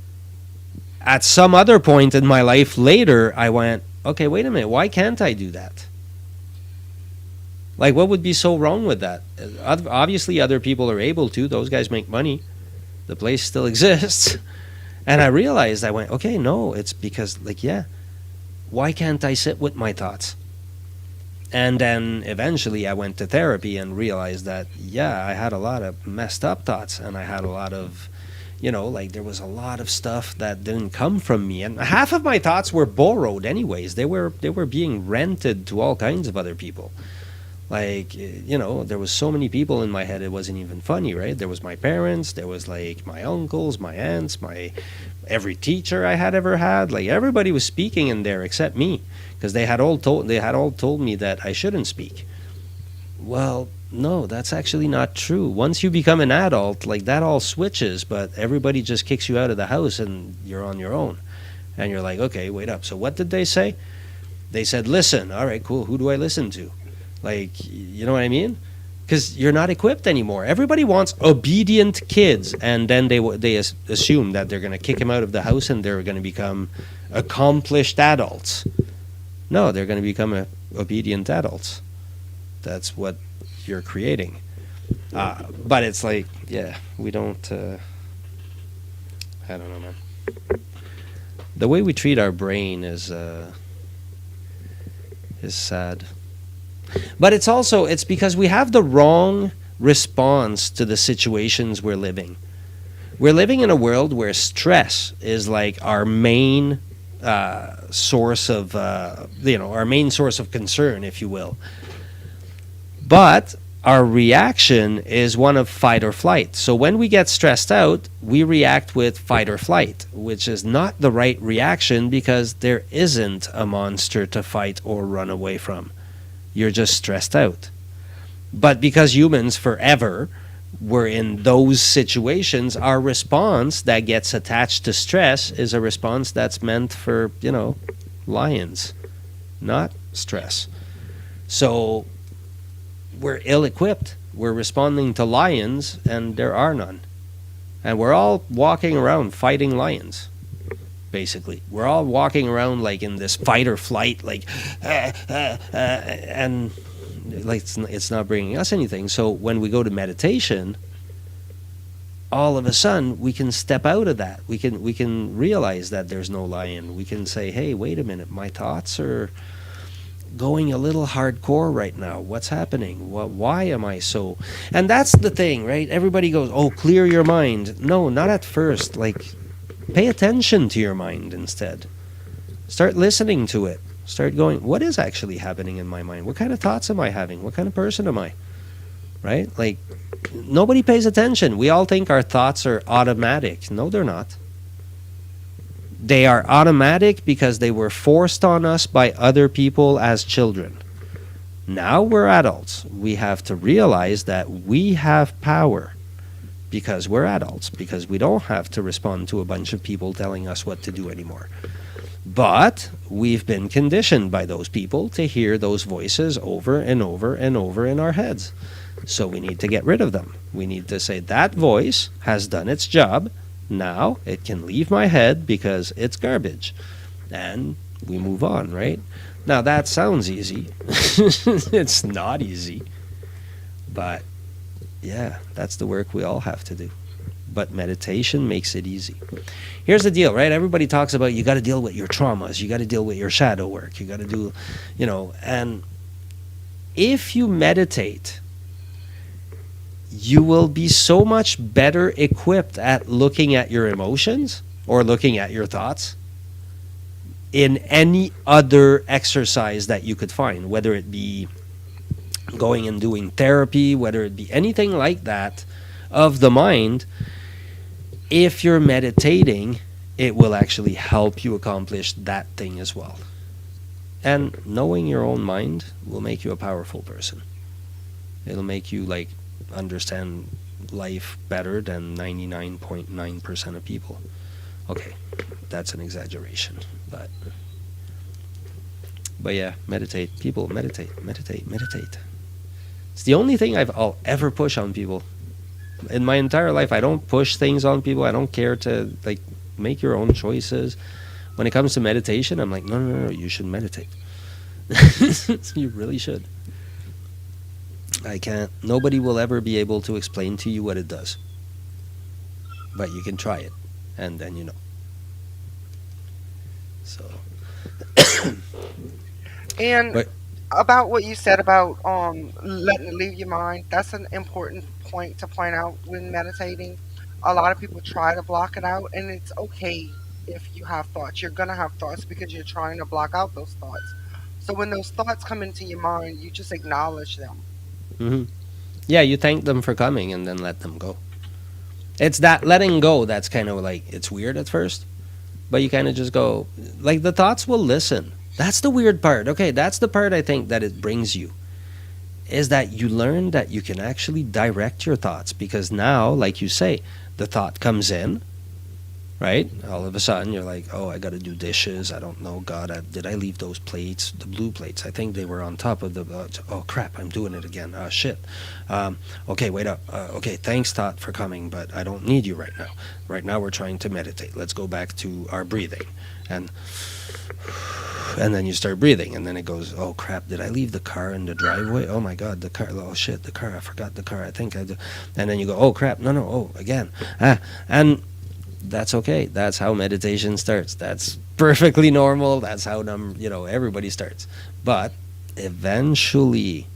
at some other point in my life later, I went, "Okay, wait a minute. Why can't I do that? Like, what would be so wrong with that? Obviously, other people are able to. Those guys make money. The place still exists." And I realized, I went, okay, no, it's because, like, yeah, why can't I sit with my thoughts? And then eventually I went to therapy and realized that, yeah, I had a lot of messed up thoughts, and I had a lot of, like, there was a lot of stuff that didn't come from me. And half of my thoughts were borrowed anyways. They were being rented to all kinds of other people. Like, there was so many people in my head, it wasn't even funny, right? There was my parents, there was like my uncles, my aunts, my every teacher I had ever had. Like, everybody was speaking in there except me, because they had all told me that I shouldn't speak. Well, no, that's actually not true. Once you become an adult, like, that all switches, but everybody just kicks you out of the house and you're on your own. And you're like, okay, wait up. So what did they say? They said, listen. All right, cool. Who do I listen to? Like, you know what I mean? Because you're not equipped anymore. Everybody wants obedient kids, and then they assume that they're going to kick them out of the house and they're going to become accomplished adults. No, they're going to become obedient adults. That's what you're creating. But it's like, yeah, we don't. I don't know, man. The way we treat our brain is sad. But it's because we have the wrong response to the situations we're living. We're living in a world where stress is like our main source of our main source of concern, if you will. But our reaction is one of fight or flight. So when we get stressed out, we react with fight or flight, which is not the right reaction, because there isn't a monster to fight or run away from. You're just stressed out. But because humans forever were in those situations, our response that gets attached to stress is a response that's meant for, lions, not stress. So we're ill equipped. We're responding to lions, and there are none. And we're all walking around fighting lions. Basically, we're all walking around like in this fight or flight, like, and like it's not bringing us anything. So when we go to meditation, all of a sudden we can step out of that. We can realize that there's no lion. We can say, hey, wait a minute, my thoughts are going a little hardcore right now. What's happening? Why am I so? And that's the thing, right? Everybody goes, oh, clear your mind. No, not at first. Like, pay attention to your mind instead. Start listening to it. Start going, what is actually happening in my mind? What kind of thoughts am I having? What kind of person am I? Right? Like, nobody pays attention. We all think our thoughts are automatic. No, they're not. They are automatic because they were forced on us by other people as children. Now we're adults. We have to realize that we have power because we're adults, because we don't have to respond to a bunch of people telling us what to do anymore. But we've been conditioned by those people to hear those voices over and over and over in our heads. So we need to get rid of them. We need to say that voice has done its job. Now it can leave my head because it's garbage. And we move on, right? Now that sounds easy. It's not easy. But yeah, that's the work we all have to do. But meditation makes it easy. Here's the deal, right? Everybody talks about you got to deal with your traumas, you got to deal with your shadow work, you got to do, and if you meditate, you will be so much better equipped at looking at your emotions or looking at your thoughts in any other exercise that you could find, whether it be going and doing therapy, whether it be anything like that of the mind. If you're meditating, it will actually help you accomplish that thing as well. And knowing your own mind will make you a powerful person. It'll make you like understand life better than 99.9% of people. Okay, that's an exaggeration, but yeah, meditate. People, meditate, meditate, meditate. It's the only thing I'll ever push on people. In my entire life, I don't push things on people. I don't care to like make your own choices. When it comes to meditation, I'm like, no, no, no, you should meditate. You really should. I can't. Nobody will ever be able to explain to you what it does, but you can try it, and then you know. So,
And
but
about what you said about letting it leave your mind, that's an important point to point out when meditating. A lot of people try to block it out, and it's okay if you have thoughts. You're gonna have thoughts because you're trying to block out those thoughts. So when those thoughts come into your mind, you just acknowledge them.
hmm yeah, you thank them for coming and then let them go. It's that letting go that's kind of like it's weird at first, but you kind of just go like the thoughts will listen. That's the weird part. Okay, that's the part I think that it brings you is that you learn that you can actually direct your thoughts because now, like you say, the thought comes in, right? All of a sudden, you're like, oh, I got to do dishes. I don't know. God, did I leave those plates, the blue plates? I think they were on top of the. Oh, crap, I'm doing it again. Shit. Okay, wait up. Okay, thanks, thought, for coming, but I don't need you right now. Right now, we're trying to meditate. Let's go back to our breathing. And then you start breathing, and then it goes, oh crap, did I leave the car in the driveway? Oh my god, the car, oh shit, the car, I forgot the car, I think I did. And then you go, oh crap, no, oh, again. And that's okay. That's how meditation starts. That's perfectly normal. That's how everybody starts. But eventually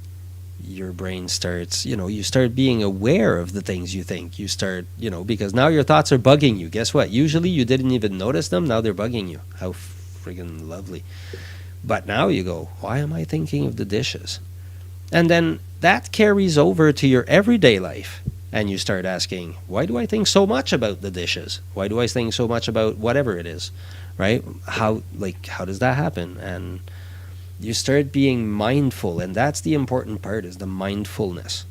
your brain starts, you start being aware of the things you think. You start, because now your thoughts are bugging you. Guess what? Usually you didn't even notice them. Now they're bugging you. How friggin' lovely. But now you go, why am I thinking of the dishes? And then that carries over to your everyday life. And you start asking, why do I think so much about the dishes? Why do I think so much about whatever it is? Right? How does that happen? And you start being mindful, and that's the important part is the mindfulness.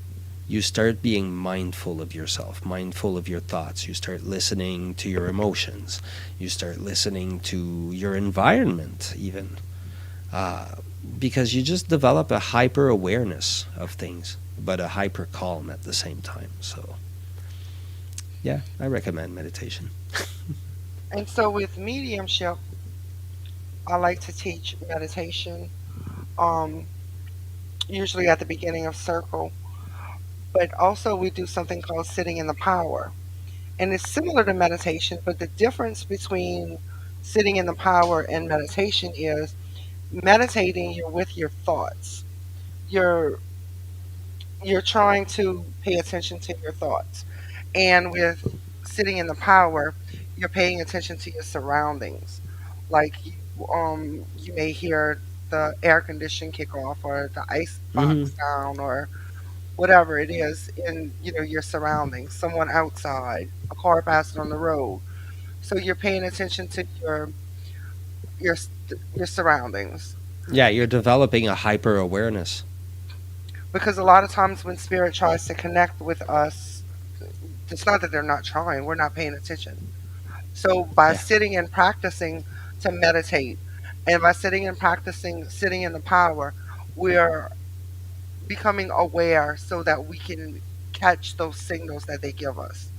You start being mindful of yourself, mindful of your thoughts. You start listening to your emotions. You start listening to your environment even. Because you just develop a hyper awareness of things, but a hyper calm at the same time. So, yeah, I recommend meditation.
And so with mediumship, I like to teach meditation, um, usually at the beginning of circle. But also we do something called sitting in the power. And it's similar to meditation, but the difference between sitting in the power and meditation is meditating you're with your thoughts. You're you're trying to pay attention to your thoughts. And with sitting in the power, you're paying attention to your surroundings. Like you may hear the air condition kick off or the ice
hmm
box down or whatever it is in your surroundings, someone outside, a car passing on the road. So you're paying attention to your surroundings.
Yeah, you're developing a hyper awareness.
Because a lot of times when spirit tries to connect with us, it's not that they're not trying, we're not paying attention. So by
Yeah.
sitting and practicing, to meditate. And by sitting and practicing sitting in the power, we're becoming aware so that we can catch those signals that they give us.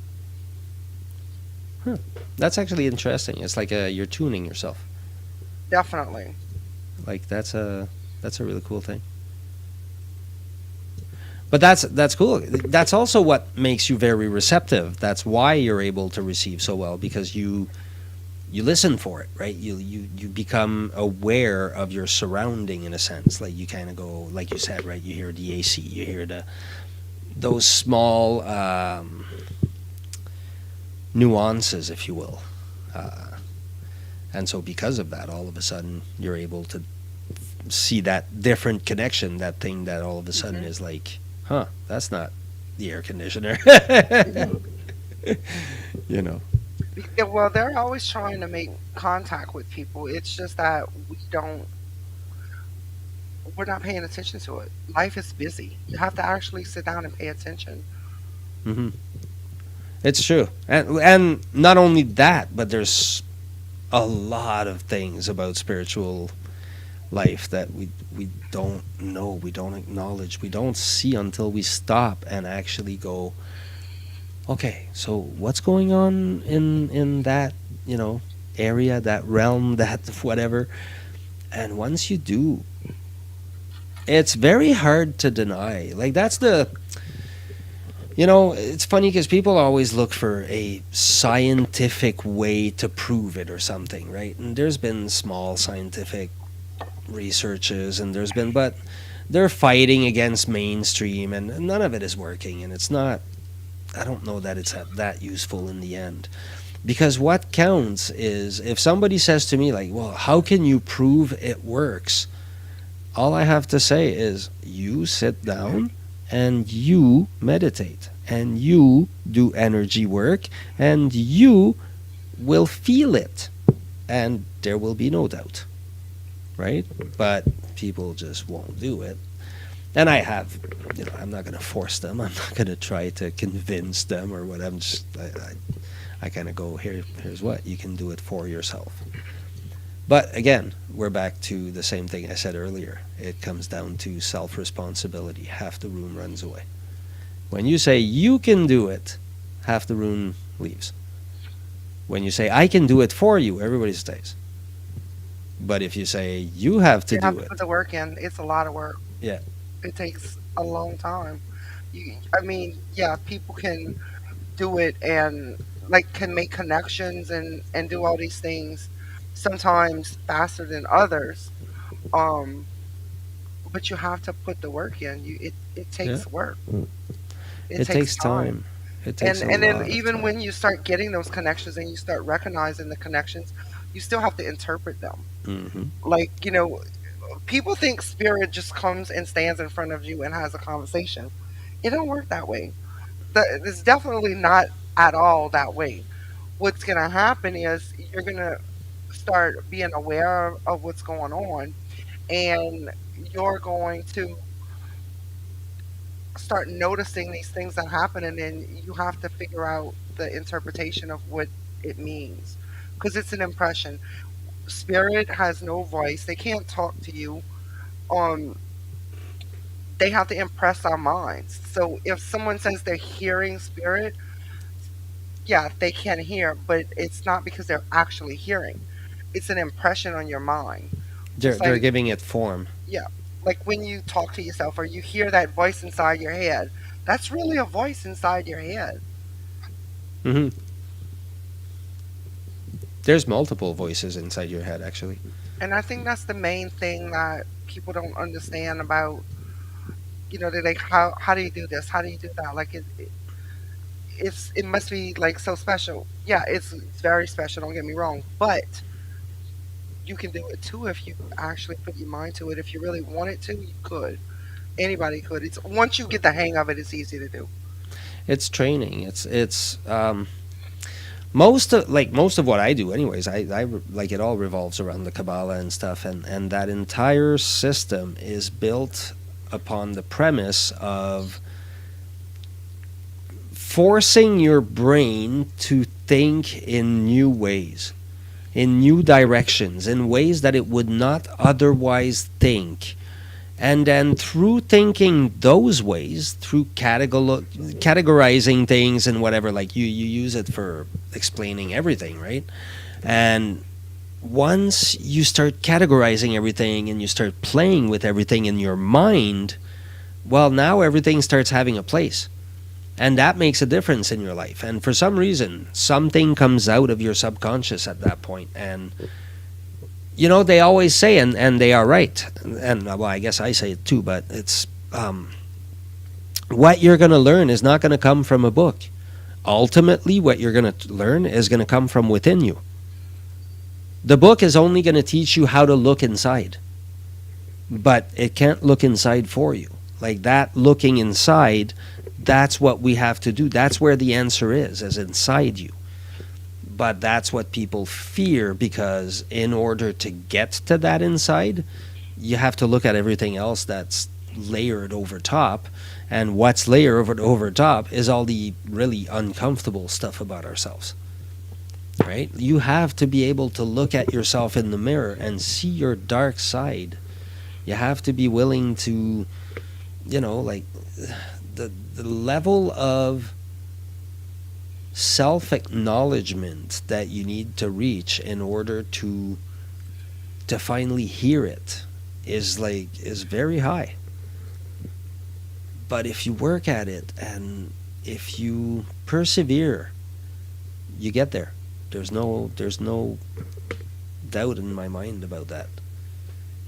That's actually interesting. It's like you're tuning yourself.
Definitely.
Like that's a really cool thing. But that's cool. That's also what makes you very receptive. That's why you're able to receive so well, because you listen for it, right? You become aware of your surrounding in a sense. Like you kind of go, like you said, right? You hear the AC, you hear those small nuances, if you will. Uh, and so because of that, all of a sudden you're able to see that different connection, that thing that all of a sudden
Hmm.
is like, huh, that's not the air conditioner. you know.
Yeah, well, they're always trying to make contact with people. It's just that we're not paying attention to it. Life is busy. You have to actually sit down and pay attention.
Hmm. It's true, and not only that, but there's a lot of things about spiritual life that we don't know, we don't acknowledge, we don't see until we stop and actually go, okay, so what's going on in that, you know, area, that realm, that whatever. And once you do, it's very hard to deny. Like that's the, you know, it's funny because people always look for a scientific way to prove it or something, right? And there's been small scientific researches, and there's been, but they're fighting against mainstream, and none of it is working. And it's not, I don't know that it's that useful in the end. Because what counts is if somebody says to me, like, well, how can you prove it works? All I have to say is you sit down and you meditate and you do energy work and you will feel it, and there will be no doubt, right? But people just won't do it. And I have, you know, I'm not going to force them. I'm not going to try to convince them or what. I'm just, I kind of go, here's what you can do it for yourself. But again, we're back to the same thing I said earlier. It comes down to self responsibility. Half the room runs away. When you say you can do it, half the room leaves. When you say I can do it for you, everybody stays. But if you say you have to
You have
do
to
it,
put the work in. It's a lot of work.
yeah,
It takes a long time. I mean, yeah, people can do it and like can make connections and do all these things sometimes faster than others. Um, but you have to put the work in. It
yeah,
takes work. It
it
takes
takes
time.
time. It takes a
And then
lot of
even
time.
when you start getting those connections and you start recognizing the connections, you still have to interpret them.
Hmm.
Like, people think spirit just comes and stands in front of you and has a conversation. It don't work that way. It's definitely not at all that way. What's going to happen is you're going to start being aware of what's going on, and you're going to start noticing these things that happen, and then you have to figure out the interpretation of what it means, because it's an impression. Spirit has no voice. They can't talk to you. um they have to impress our minds. So if someone says they're hearing spirit, yeah, they can hear, but it's not because they're actually hearing. It's an impression on your mind.
They're
Just like,
they're giving it form.
yeah, like when you talk to yourself or you hear that voice inside your head, that's really a voice inside your head.
Hmm. There's multiple voices inside your head, actually.
And I think that's the main thing that people don't understand about, they're like, how do you do this? How do you do that? Like it must be like so special. Yeah, it's very special, don't get me wrong, but you can do it too if you actually put your mind to it. If you really wanted to, you could. Anybody could. It's once you get the hang of it, it's easy to do.
It's training. It's most of what I do, anyways. Like it all revolves around the Kabbalah and stuff, and that entire system is built upon the premise of forcing your brain to think in new ways. in new directions, in ways that it would not otherwise think. And then through thinking those ways, through categorizing things and whatever, like you use it for explaining everything, right? And once you start categorizing everything and you start playing with everything in your mind, well, now everything starts having a place. And that makes a difference in your life. And for some reason, something comes out of your subconscious at that point. And, they always say, and they are right. And, well, I guess I say it too, but it's what you're going to learn is not going to come from a book. Ultimately, what you're going to learn is going to come from within you. The book is only going to teach you how to look inside, but it can't look inside for you. Like that looking inside, that's what we have to do. That's where the answer is inside you. But that's what people fear, because in order to get to that inside, you have to look at everything else that's layered over top. And what's layered over top is all the really uncomfortable stuff about ourselves. Right? You have to be able to look at yourself in the mirror and see your dark side. You have to be willing to, like the level of self-acknowledgement that you need to reach in order to finally hear it is very high. But if you work at it and if you persevere, you get there. There's no doubt in my mind about that.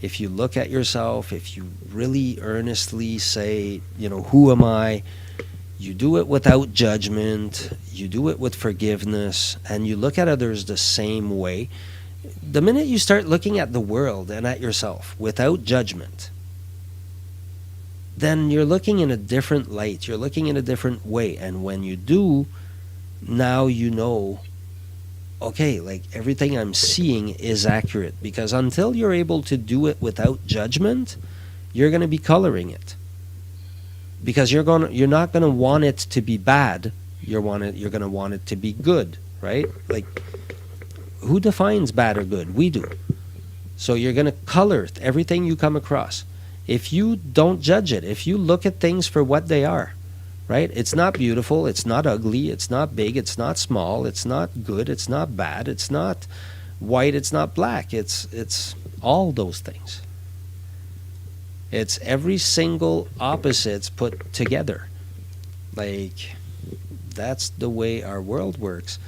If you look at yourself, if you really earnestly say, who am I? You do it without judgment, you do it with forgiveness, and you look at others the same way. The minute you start looking at the world and at yourself without judgment, then you're looking in a different light, you're looking in a different way. And when you do, now okay, like everything I'm seeing is accurate. Because until you're able to do it without judgment, you're going to be coloring it. Because you're not going to want it to be bad. You're going to want it to be good, right? Like, who defines bad or good? We do. So you're going to color everything you come across. If you don't judge it, if you look at things for what they are, right? It's not beautiful, it's not ugly, it's not big, it's not small, it's not good, it's not bad, it's not white, it's not black. It's all those things. It's every single opposites put together. Like, that's the way our world works.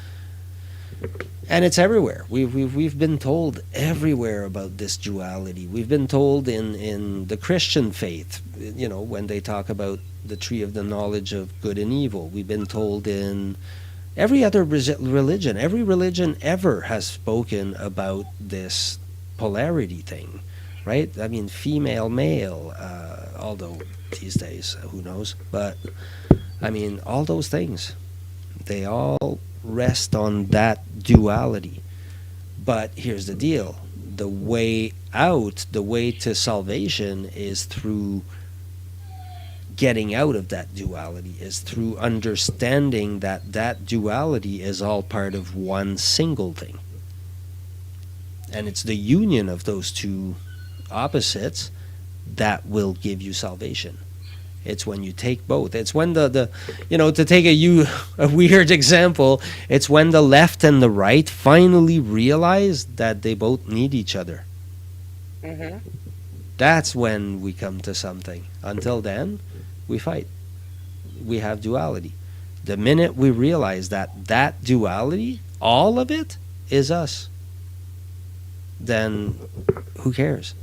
And it's everywhere. We've been told everywhere about this duality. We've been told in the Christian faith, when they talk about the tree of the knowledge of good and evil. We've been told in every other religion. Every religion ever has spoken about this polarity thing, right? I mean, female, male, although these days, who knows? But, I mean, all those things, they all rest on that duality. But here's the deal. The way out, the way to salvation is through getting out of that duality, is through understanding that duality is all part of one single thing. And it's the union of those two opposites that will give you salvation. It's when you take both. It's when the to take a weird example, it's when the left and the right finally realize that they both need each other.
Mm-hmm.
That's when we come to something. Until then, we fight. We have duality. The minute we realize that duality, all of it, is us, then who cares?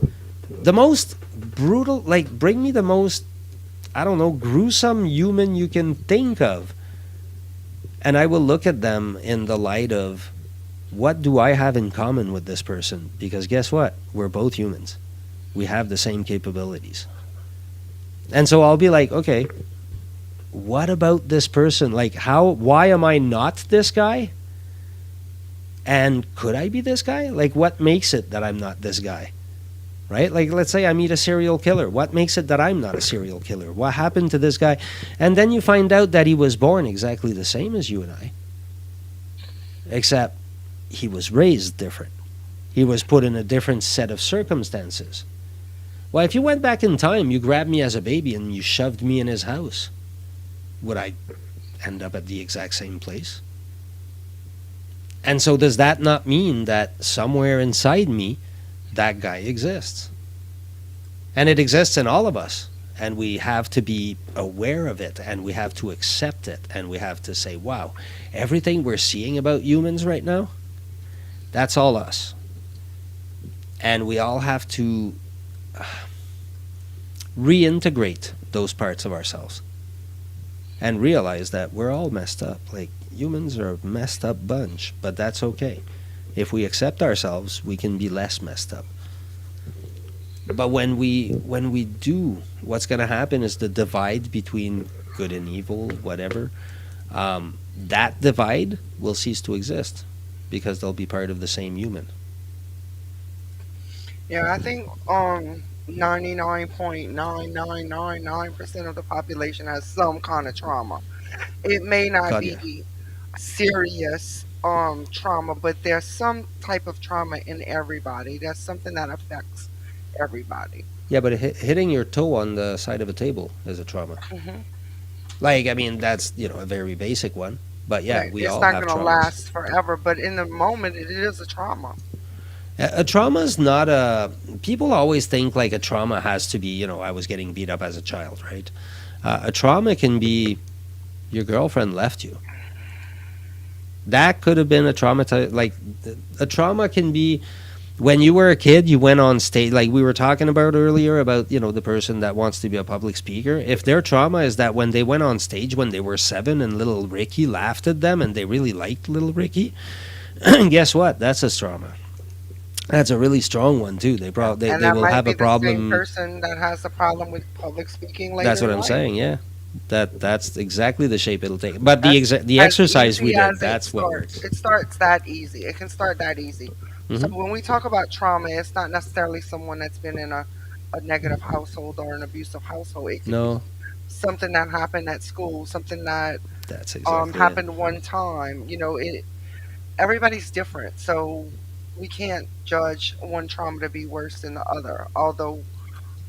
The most brutal, bring me the most, I don't know, gruesome human you can think of, and I will look at them in the light of, what do I have in common with this person? Because guess what? We're both humans. We have the same capabilities. And so I'll be like, okay, what about this person? Why am I not this guy? And could I be this guy? What makes it that I'm not this guy? Right? Let's say I meet a serial killer. What makes it that I'm not a serial killer? What happened to this guy? And then you find out that he was born exactly the same as you and I. Except he was raised different. He was put in a different set of circumstances. Well, if you went back in time, you grabbed me as a baby and you shoved me in his house, would I end up at the exact same place? And so, does that not mean that somewhere inside me, that guy exists? And it exists in all of us. And we have to be aware of it and we have to accept it. And we have to say, wow, everything we're seeing about humans right now, that's all us. And we all have to reintegrate those parts of ourselves and realize that we're all messed up. Like, humans are a messed up bunch, but that's okay. If we accept ourselves, we can be less messed up. But when we do, what's going to happen is the divide between good and evil, whatever, that divide will cease to exist because they'll be part of the same human.
Yeah, I think 99.9999% of the population has some kind of trauma. It may not
God, yeah.
be serious trauma, but there's some type of trauma in everybody. There's something that affects everybody.
Yeah, but hitting your toe on the side of a table is a trauma.
Hmm.
Like, I mean, that's, a very basic one. But yeah,
Right.
we
It's
all
not
have
going to
traumas.
last forever, but in the moment, it is a trauma.
A trauma is not a. People always think like a trauma has to be, I was getting beat up as a child, right? A trauma can be your girlfriend left you. That could have been a trauma. Like, a trauma can be when you were a kid, you went on stage, like we were talking about earlier, about, the person that wants to be a public speaker. If their trauma is that when they went on stage when they were 7 and little Ricky laughed at them and they really liked little Ricky, guess what? That's a trauma. That's a really strong one too.
And
They
that
will
might
have
be
a
the same
problem.
person that has a problem with public speaking
That's
later
what
in
I'm
life.
saying. Yeah, that's exactly the shape it'll take. But
That's
the
as
exercise we
easy
did,
as it
that's what
starts.
works.
It starts that easy. It can start that easy. So
Hmm.
when we talk about trauma, it's not necessarily someone that's been in a negative household or an abusive household. It could be
No,
something that happened at school, something that
that's exactly it.
happened one time. Everybody's different, so we can't judge one trauma to be worse than the other. Although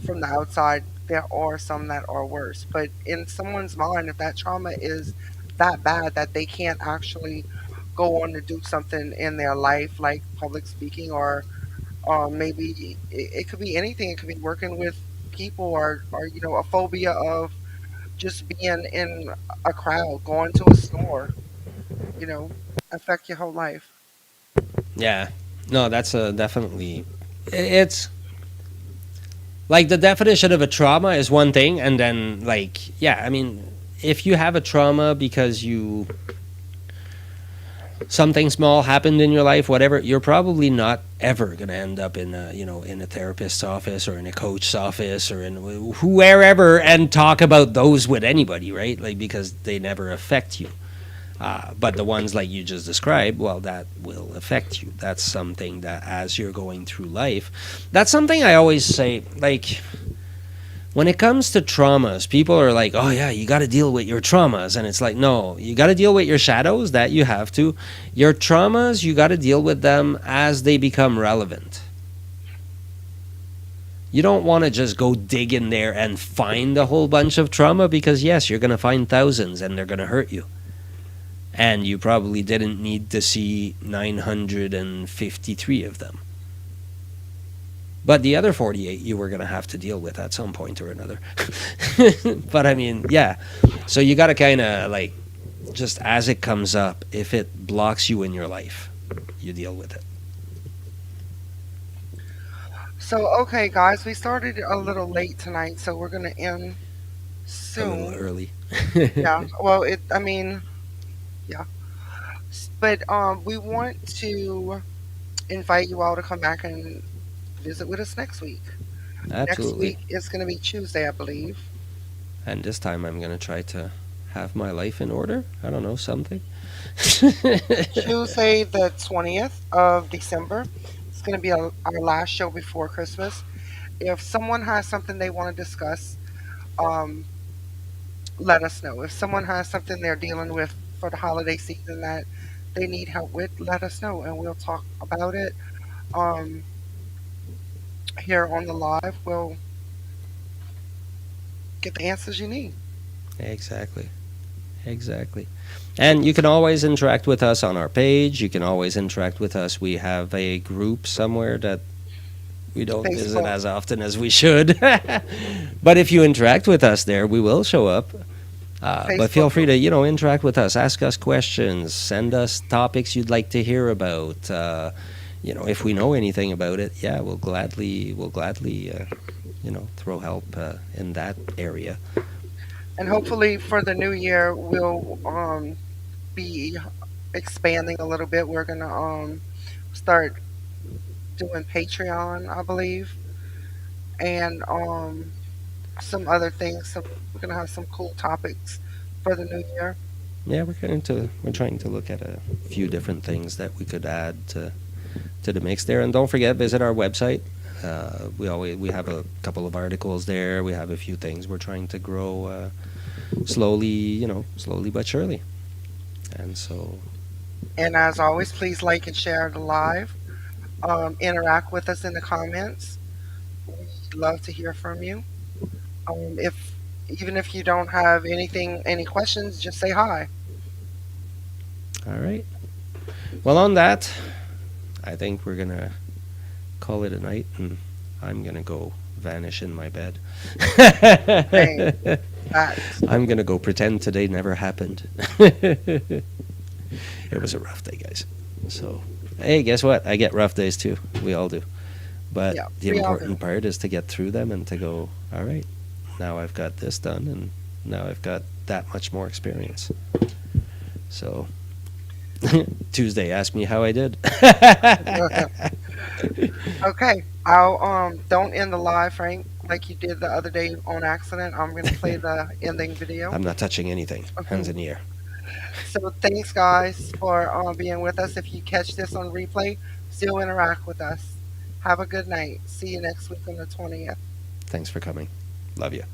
from the outside there are some that are worse, but in someone's mind, if that trauma is that bad that they can't actually go on to do something in their life like public speaking, or maybe it could be anything. It could be working with people, or a phobia of just being in a crowd, going to a store, you know affect your whole life.
Yeah, no, that's a definitely. It's like the definition of a trauma is one thing, and then like, yeah, I mean, if you have a trauma because something small happened in your life, whatever, you're probably not ever going to end up in a therapist's office or in a coach's office or in wherever and talk about those with anybody, right? Like, because they never affect you. But the ones like you just described, well, that will affect you. That's something that as you're going through life, that's something I always say, like, when it comes to traumas, people are like, "Oh yeah, you got to deal with your traumas," and it's like, no, you got to deal with your shadows. That you have to. Your traumas, you got to deal with them as they become relevant. You don't want to just go dig in there and find a whole bunch of trauma because yes, you're gonna find thousands and they're gonna hurt you, and you probably didn't need to see 953 of them. But the other 48 you were going to have to deal with at some point or another. But I mean, yeah. So you got to kind of like, just as it comes up, if it blocks you in your life, you deal with it.
So, okay, guys, we started a little late tonight, so we're gonna end
A little
soon.
early.
Yeah. Well, I mean, yeah. But we want to invite you all to come back and visit with us next week. Next
Absolutely.
week is gonna be Tuesday, I believe.
And this time I'm going to try to have my life in order. I don't know, something.
Tuesday, the 20th of December. It's gonna be our last show before Christmas. If someone has something they want to discuss, um, let us know. If someone has something they're dealing with for the holiday season that they need help with, let us know and we'll talk about it. Um, Here on the live, we'll get the answers you need.
Exactly. Exactly. And you can always interact with us on our page. You can always interact with us. We have a group somewhere that we don't visit
Facebook,
as often as we should. But if you interact with us there, we will show up. But feel
Facebook
free
group.
to, interact with us, ask us questions, send us topics you'd like to hear about. If we know anything about it, yeah, we'll gladly throw help in that area.
And hopefully for the new year, we'll be expanding a little bit. We're gonna start doing Patreon, I believe, and some other things. So we're gonna have some cool topics for the new year.
Yeah, we're trying to look at a few different things that we could add to the mix there. And don't forget, visit our website. We have a couple of articles there. We have a few things we're trying to grow slowly, slowly but surely. And so,
And as always, please like and share the live. Interact with us in the comments. We'd love to hear from you. If even if you don't have any questions, just say hi.
all right. Well, on that, I think we're gonna call it a night, and I'm gonna go vanish in my bed.
Same. Facts.
I'm gonna go pretend today never happened. It was a rough day, guys. So, hey, guess what? I get rough days too. We all do. But
Yeah,
the
we all do.
important part is to get through them and to go, all right, now I've got this done, and now I've got that much more experience. So, Tuesday, ask me how I did.
Okay, I'll don't end the live, Frank, like you did the other day on accident. I'm gonna play the ending video.
I'm not touching anything. Hands in the air.
So thanks guys for being with us. If you catch this on replay, still interact with us. Have a good night. See you next week on the 20th.
Thanks for coming. Love you.